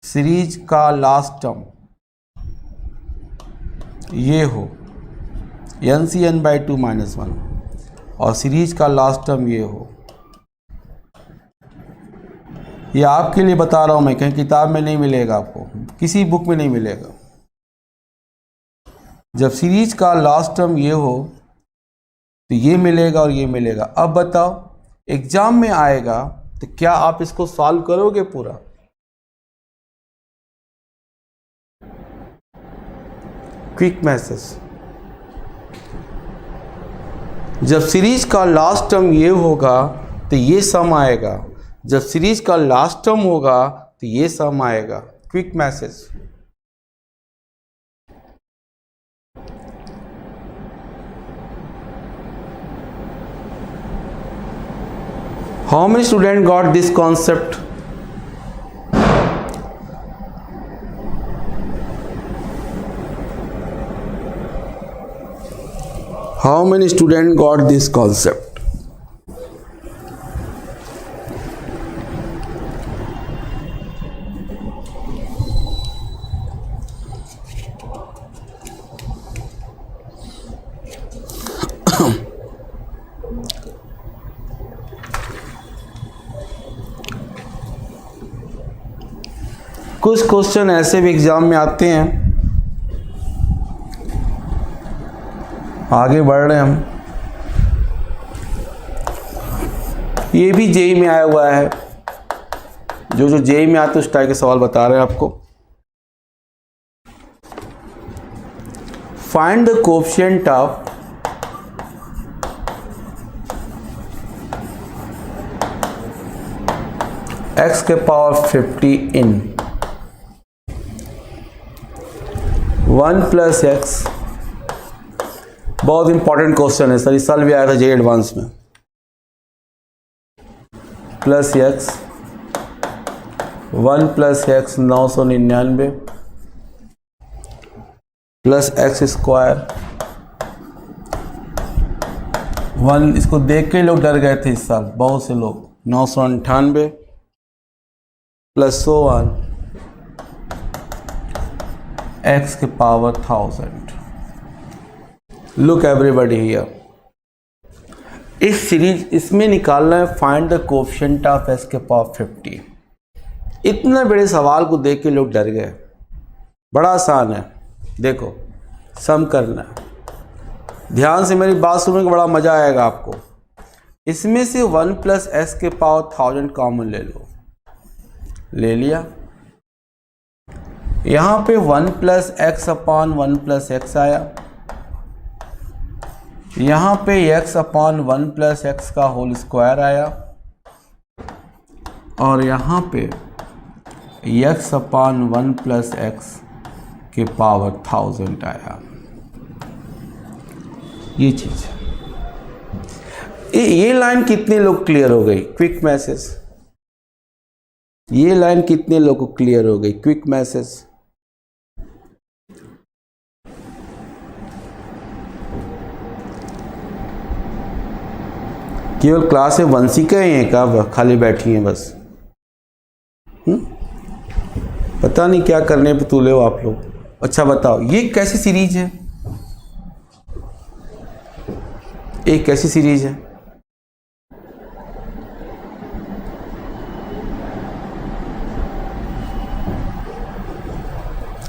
सीरीज का लास्ट टर्म ये हो NCn/2 -1, और सीरीज का लास्ट टर्म ये हो। ये आपके लिए बता रहा हूं मैं, कहीं किताब में नहीं मिलेगा आपको, किसी बुक में नहीं मिलेगा। जब सीरीज का लास्ट टर्म ये हो तो ये मिलेगा और ये मिलेगा। अब बताओ, एग्जाम में आएगा तो क्या आप इसको सॉल्व करोगे पूरा? क्विक मैसेज, जब सीरीज का लास्ट टर्म ये होगा तो ये सम आएगा, जब सीरीज का लास्ट टर्म होगा तो ये सम आएगा। Quick message. How many students got this concept? How many students got this concept? कुछ क्वेश्चन ऐसे भी एग्जाम में आते हैं। आगे बढ़ रहे हैं हम। ये भी जेई में आया हुआ है, जो जेई में आते उस टाइप के सवाल बता रहे हैं आपको। Find the coefficient of x के पावर 50 इन 1 + x। बहुत इंपॉर्टेंट क्वेश्चन है सर, इस साल भी आया था जेई एडवांस में। Plus x 1 + x 999 plus x² 1। इसको देख के लोग डर गए थे इस साल, बहुत से लोग। 998 प्लस सो वन x के पावर 1000। लुक एवरीबॉडी हियर, इस सीरीज इसमें निकालना है find the coefficient of s के पावर 50। इतने बड़े सवाल को देख के लोग डर गए। बड़ा आसान है, देखो सम करना है। ध्यान से मेरी बात सुनने को बड़ा मजा आएगा आपको। इसमें से 1 प्लस s के पावर 1000 कॉमन ले लो, ले लिया। यहाँ पे 1 plus x upon 1 plus x आया, यहाँ पे x अपॉन 1 प्लस एक्स का होल स्क्वायर आया, और यहाँ पे x अपॉन 1 प्लस एक्स के पावर 1000 आया। ये चीज़, ये लाइन कितने लोग क्लियर हो गई? Quick message. ये लाइन कितने लोग को क्लियर हो गई? Quick message. केवल क्लास में वंशिका ही है क्या खाली बैठी हैं बस? पता नहीं क्या करने पे तुले हो आप लोग। अच्छा बताओ, ये कैसी सीरीज है? एक कैसी सीरीज है?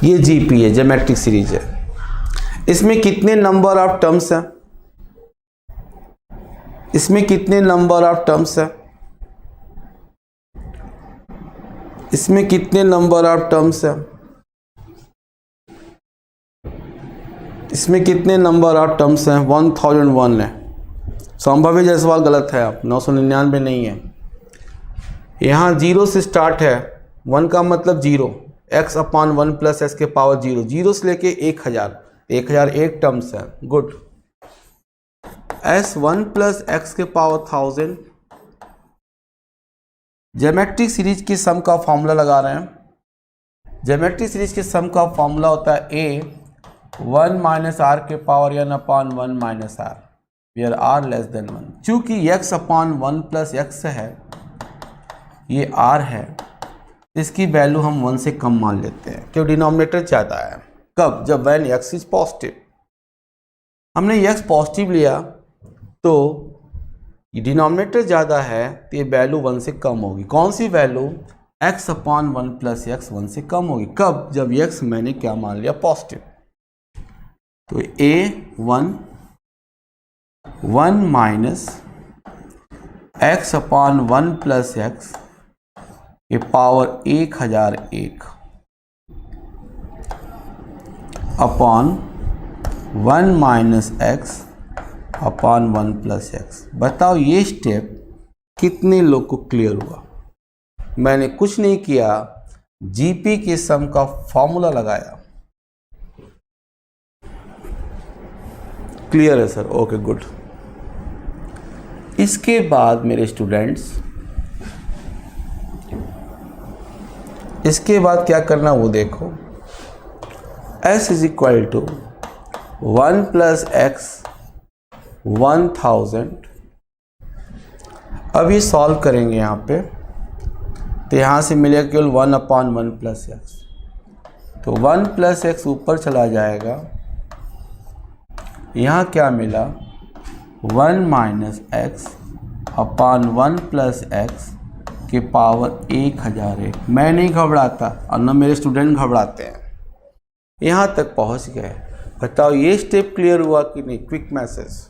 ये जीपी है, ज्योमेट्रिक सीरीज है। इसमें कितने नंबर ऑफ टर्म्स हैं? इसमें कितने नंबर ऑफ टर्म्स हैं? इसमें कितने नंबर ऑफ टर्म्स हैं? इसमें कितने नंबर ऑफ टर्म्स हैं? 1001 है। संभव है जैसे सवाल गलत है, आप 999 नहीं है। यहाँ 0 से स्टार्ट है, 1 का मतलब 0, x अपॉन 1 प्लस एक्स के पावर 0, 0 से लेके 1000, 1001 टर्म्स है। गुड। s1 प्लस एक्स के पावर 1000। ज्योमेट्रिक सीरीज के सम का फॉर्मूला लगा रहे हैं। ज्योमेट्रिक सीरीज के सम का फॉर्मूला होता है a 1 माइनस आर के power n upon 1 minus R, where r less than 1। चूँकि x अपॉन 1 प्लस एक्स है, ये r है, इसकी वैल्यू हम 1 से कम मान लेते हैं, क्यों? डिनोमिनेटर ज़्यादा है। कब? जब वैन x इज पॉजिटिव। हमने x पॉजिटिव लिया तो डिनोमिनेटर ज़्यादा है, तो ये वैल्यू 1 से कम होगी। कौन सी value? x upon 1 plus x 1 से कम होगी। कब? जब x मैंने क्या मान लिया? पॉजिटिव। तो a 1 minus x upon 1 plus x के power 1001 upon 1 minus x upon 1 plus x. बताओ ये स्टेप कितने लोग को क्लियर हुआ? मैंने कुछ नहीं किया, जीपी के सम का फॉर्मूला लगाया। क्लियर है सर? Okay good. इसके बाद मेरे स्टूडेंट्स, इसके बाद क्या करना वो देखो। s is equal to 1 plus x 1000। अब ये सॉल्व करेंगे यहाँ पे, तो यहाँ से मिलेगा केवल 1 अपॉन 1 प्लस एक्स। तो 1 प्लस एक्स ऊपर चला जाएगा, यहाँ क्या मिला? 1 minus x upon 1 plus x के पावर 1001। मैं नहीं घबराता और न मेरे स्टूडेंट घबराते हैं। यहाँ तक पहुँच गए। बताओ ये स्टेप क्लियर हुआ कि नहीं? Quick message.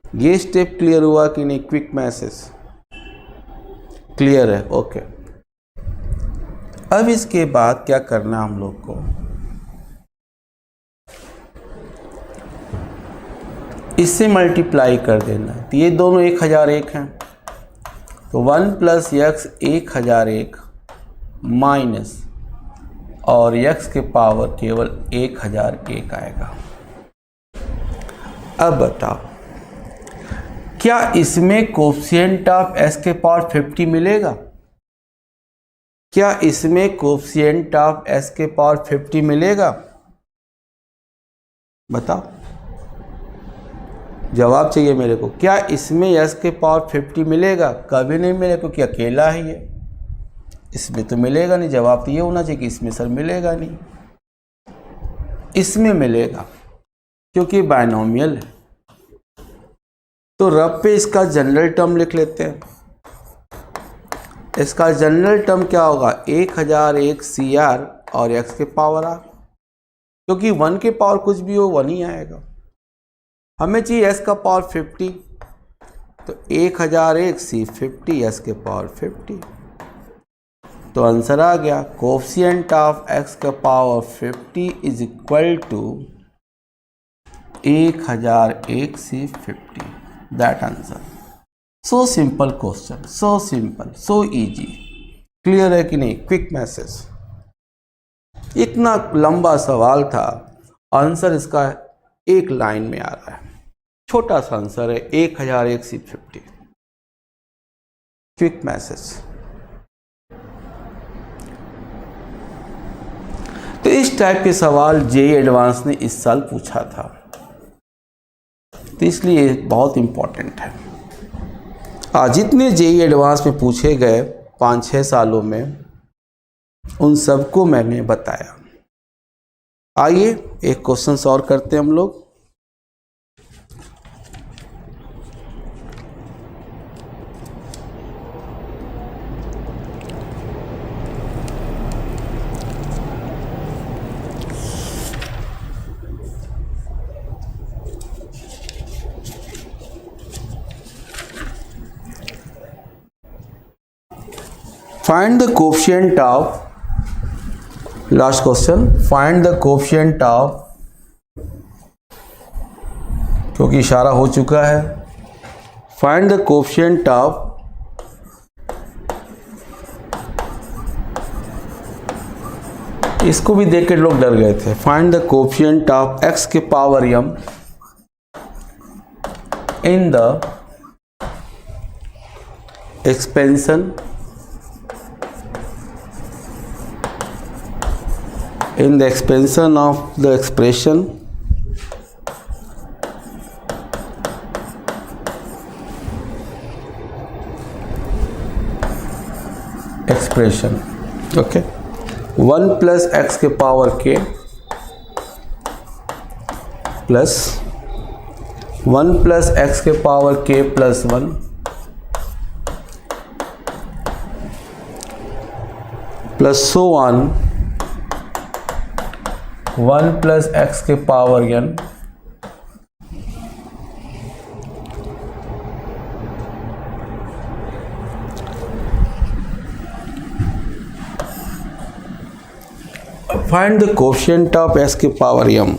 ये स्टेप क्लियर हुआ कि नहीं? क्विक मैसेज क्लियर है? ओके। अब इसके बाद क्या करना हम लोग को? इससे मल्टीप्लाई कर देना। तो ये दोनों 1001 हैं, तो 1 प्लस एक्स 1001 माइनस और x के पावर केवल 1001 आएगा। अब बताओ क्या इसमें कोएफिशिएंट ऑफ s के पावर 50 मिलेगा? क्या इसमें कोएफिशिएंट ऑफ s के पावर 50 मिलेगा? बताओ, जवाब चाहिए मेरे को। क्या इसमें s के पावर 50 मिलेगा? कभी नहीं मिलेगा, क्योंकि अकेला ही है। इसमें तो मिलेगा नहीं। जवाब तो ये होना चाहिए कि इसमें सर मिलेगा नहीं, इसमें मिलेगा क्योंकि बायनोमियल है। तो रब पे इसका जनरल टर्म लिख लेते हैं। इसका जनरल टर्म क्या होगा, 1001 CR और x के पावर r, क्योंकि 1 के पावर कुछ भी हो 1 ही आएगा। हमें चाहिए s का पावर 50, तो 1001 C 50 s के पावर 50। तो आंसर आ गया, कोफिशिएंट ऑफ x का power 50 is equal to 1001 C 50। That answer. So simple question, so simple, so easy. Clear है कि नहीं? Quick message. इतना लंबा सवाल था, आंसर इसका एक लाइन में आ रहा है। छोटा सा आंसर है, 1001 C 50। Quick message. तो इस टाइप के सवाल जेईई एडवांस ने इस साल पूछा था, तो इसलिए बहुत इंपॉर्टेंट है। आज जितने जेईई एडवांस में पूछे गए 5-6 सालों में, उन सबको मैंने बताया। आइए एक क्वेश्चन सॉल्व करते हैं हम लोग। Find the coefficient of, last question, find the coefficient of, क्योंकि इशारा हो चुका है, find the coefficient of इसको भी देख के लोग डर गए थे। Find the coefficient of x के power m in the expansion in the expansion of the expression okay, 1 plus x के power k plus 1 plus x के power k plus 1 plus so on 1 plus x के power n find the coefficient of s के power m।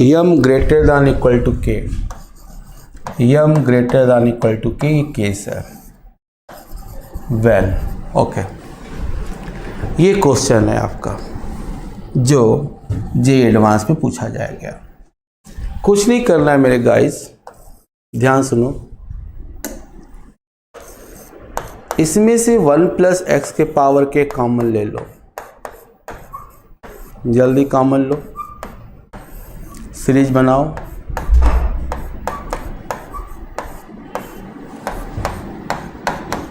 m greater than equal to k, m greater than equal to k, ये case है। Well okay, ये question है आपका जो JEE advance में पूछा जाएगा। कुछ नहीं करना है मेरे गाइस, ध्यान सुनो। इसमें से 1 plus x के पावर के कॉमन ले लो, जल्दी कॉमन लो, सीरीज बनाओ।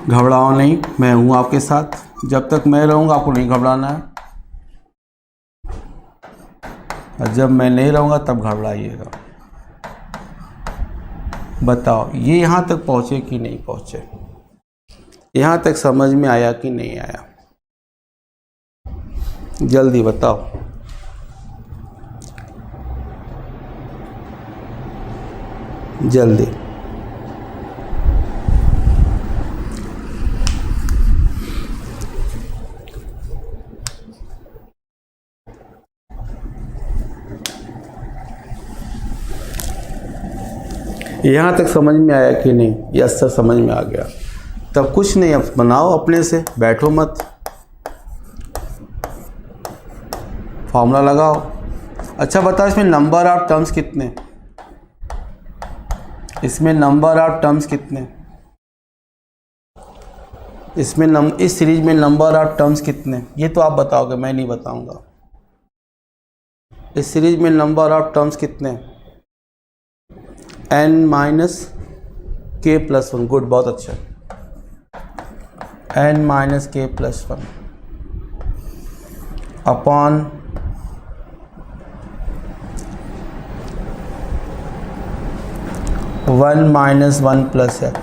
घबराओ नहीं, मैं हूं आपके साथ। जब तक मैं रहूंगा आपको नहीं घबराना है, और जब मैं नहीं रहूंगा तब घबराइएगा। बताओ ये यहां तक पहुंचे कि नहीं पहुंचे, यहां तक समझ में आया कि नहीं आया? जल्दी बताओ। जल्दी। यहाँ तक समझ में आया कि नहीं? यस सर समझ में आ गया। तब कुछ नहीं, अब बनाओ अपने से, बैठो मत, फॉर्मूला लगाओ। अच्छा बताओ इसमें नंबर ऑफ टर्म्स कितने, इसमें नंबर ऑफ टर्म्स कितने, इसमें इस सीरीज में नंबर ऑफ टर्म्स कितने, ये तो आप बताओगे, मैं नहीं बताऊंगा। इस सीरीज में नंबर ऑफ टर्म्स कितने? n माइनस k + 1, गुड, बहुत अच्छा, n - k + 1 अपॉन (1 - 1 + x),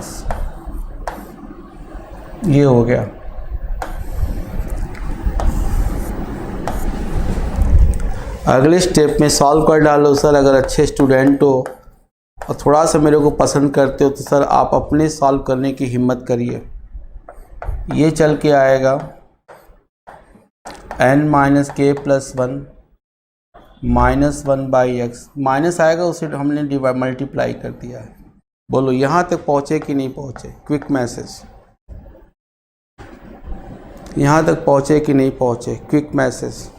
ये हो गया। अगले स्टेप में सॉल्व कर डालो सर। अगर अच्छे स्टूडेंट हो और थोड़ा सा मेरे को पसंद करते हो तो सर आप अपने सॉल्व करने की हिम्मत करिए। ये चल के आएगा n - k + 1 -1/x, माइनस आएगा उसे हमने मल्टीप्लाई कर दिया है। बोलो यहाँ तक पहुँचे कि नहीं पहुँचे? क्विक मैसेज, यहाँ तक पहुँचे कि नहीं पहुँचे? Quick message.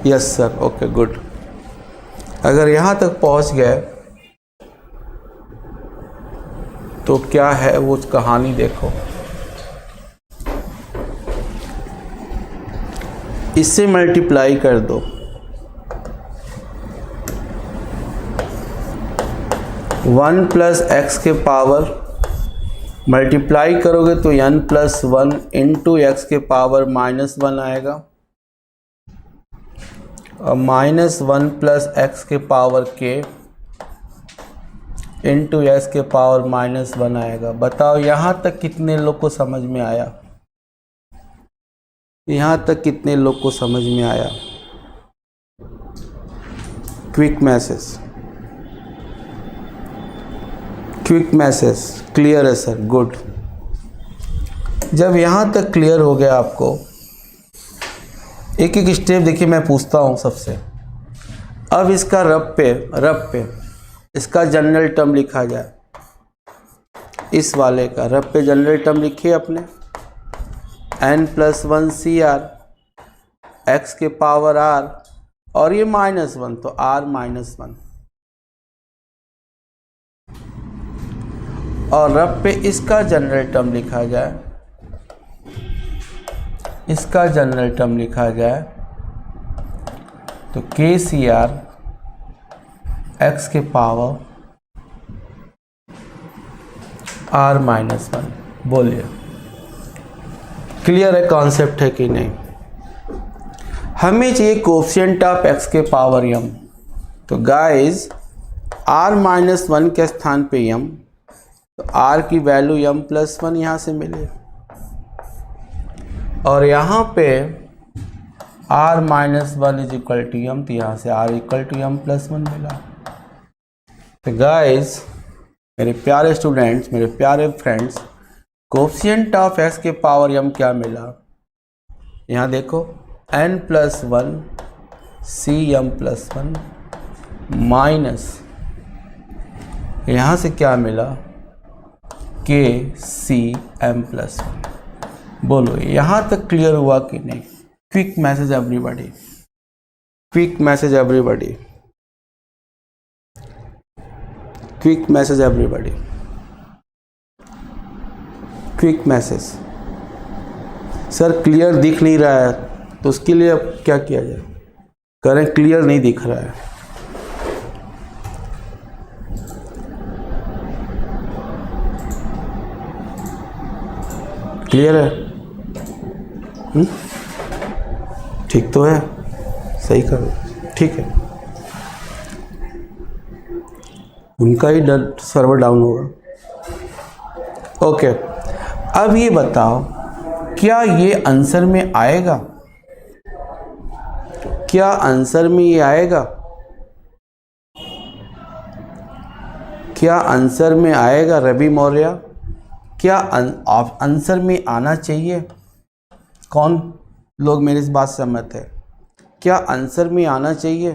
Yes sir, okay good. अगर यहाँ तक पहुँच गए तो क्या है वो कहानी देखो। इससे मल्टीप्लाई कर दो, 1 + x के पावर मल्टीप्लाई करोगे तो n + 1 × x के पावर -1 आएगा और -1 + x के पावर k × x के पावर -1 आएगा। बताओ यहाँ तक कितने लोग को समझ में आया? यहाँ तक कितने लोग को समझ में आया? Quick message, quick message clear है सर, गुड। जब यहाँ तक क्लियर हो गया आपको, एक एक स्टेप देखिए मैं पूछता हूँ सबसे। अब इसका रब पे इसका जनरल टर्म लिखा जाए। इस वाले का रब पे जनरल टर्म लिखिए अपने, n + 1 CR x के पावर r और ये -1 तो r - 1 और रब पे इसका जनरल टर्म लिखा जाए, इसका जनरल टर्म लिखा जाए तो KCR x के पावर r - 1। बोलिए क्लियर है कॉन्सेप्ट है कि नहीं? हमें चाहिए कोफिशिएंट ऑफ x के पावर m। तो गाइस r - 1 के स्थान पे m, तो r की वैल्यू m + 1 यहाँ से मिले और यहाँ पे r - 1 = m, तो यहाँ से r = m + 1 मिला। तो गाइस मेरे प्यारे स्टूडेंट्स, मेरे प्यारे फ्रेंड्स, कोफिशिएंट ऑफ x के पावर m क्या मिला? यहाँ देखो n + 1 Cm + 1 माइनस यहाँ से क्या मिला? KCm + 1। बोलो यहाँ तक क्लियर हुआ कि नहीं? Quick message everybody, quick message everybody, quick message everybody, quick message. Sir clear दिख नहीं रहा है तो उसके लिए अब क्या किया जाए? करें क्लियर नहीं दिख रहा है। क्लियर है? ठीक तो है? सही करो, ठीक है। उनका ही सर्वर डाउन होगा। ओके, अब ये बताओ क्या ये आंसर में आएगा? क्या आंसर में ये आएगा? क्या आंसर में आएगा रवि मौर्य? क्या आंसर में आना चाहिए? कौन लोग मेरी इस बात से सहमत है? क्या आंसर में आना चाहिए?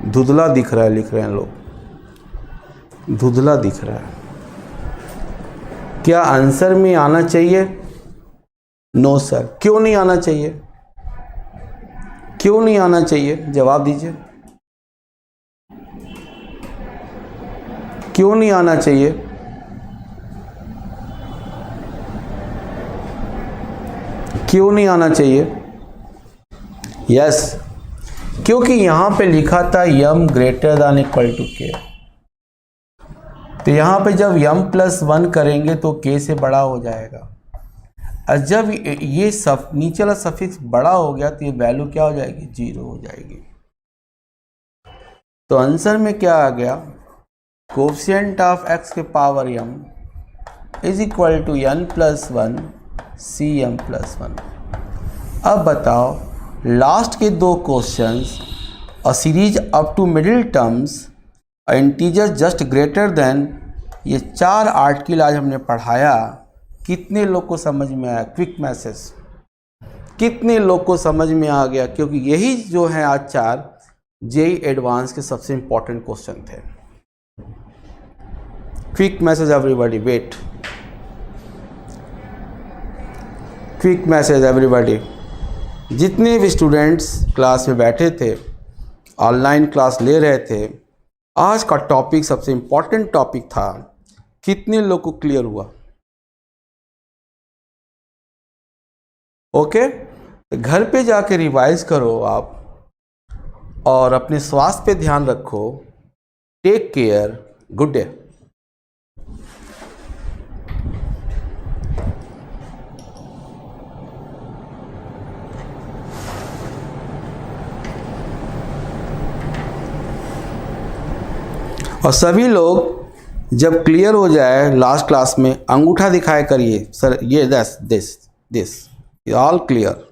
धुंधला दिख रहा है, लिख रहे हैं लोग, धुंधला दिख रहा है। क्या आंसर में आना चाहिए? No sir. क्यों नहीं आना चाहिए? क्यों नहीं आना चाहिए? जवाब दीजिए, क्यों नहीं आना चाहिए? क्यों नहीं आना चाहिए? यस, क्योंकि यहाँ पे लिखा था m greater than equal to k, तो यहाँ पे जब m+1 करेंगे तो k से बड़ा हो जाएगा, और जब ये सब नीचे वाला सफिक्स बड़ा हो गया तो ये वैल्यू क्या हो जाएगी, 0 हो जाएगी। तो आंसर में क्या आ गया, कोफिशिएंट ऑफ x के power m is equal to n+1 cm+1। अब बताओ लास्ट के दो questions, a series up to middle terms, integer just greater than, ये 4 आर्टिकल आज हमने पढ़ाया, कितने लोग को समझ में आया? क्विक मैसेज, कितने लोग को समझ में आ गया? क्योंकि यही जो है आज 4 जेईई एडवांस के सबसे इंपॉर्टेंट क्वेश्चन थे। Quick message everybody, wait, quick message everybody. जितने भी स्टूडेंट्स क्लास में बैठे थे, ऑनलाइन क्लास ले रहे थे, आज का टॉपिक सबसे इंपॉर्टेंट टॉपिक था, कितने लोग को क्लियर हुआ? ओके, घर पे जाके रिवाइज करो आप, और अपने स्वास्थ्य पे ध्यान रखो। Take care, good day. और सभी लोग जब क्लियर हो जाए लास्ट क्लास में अंगूठा दिखाया करिए, सर ये दिस ऑल क्लियर।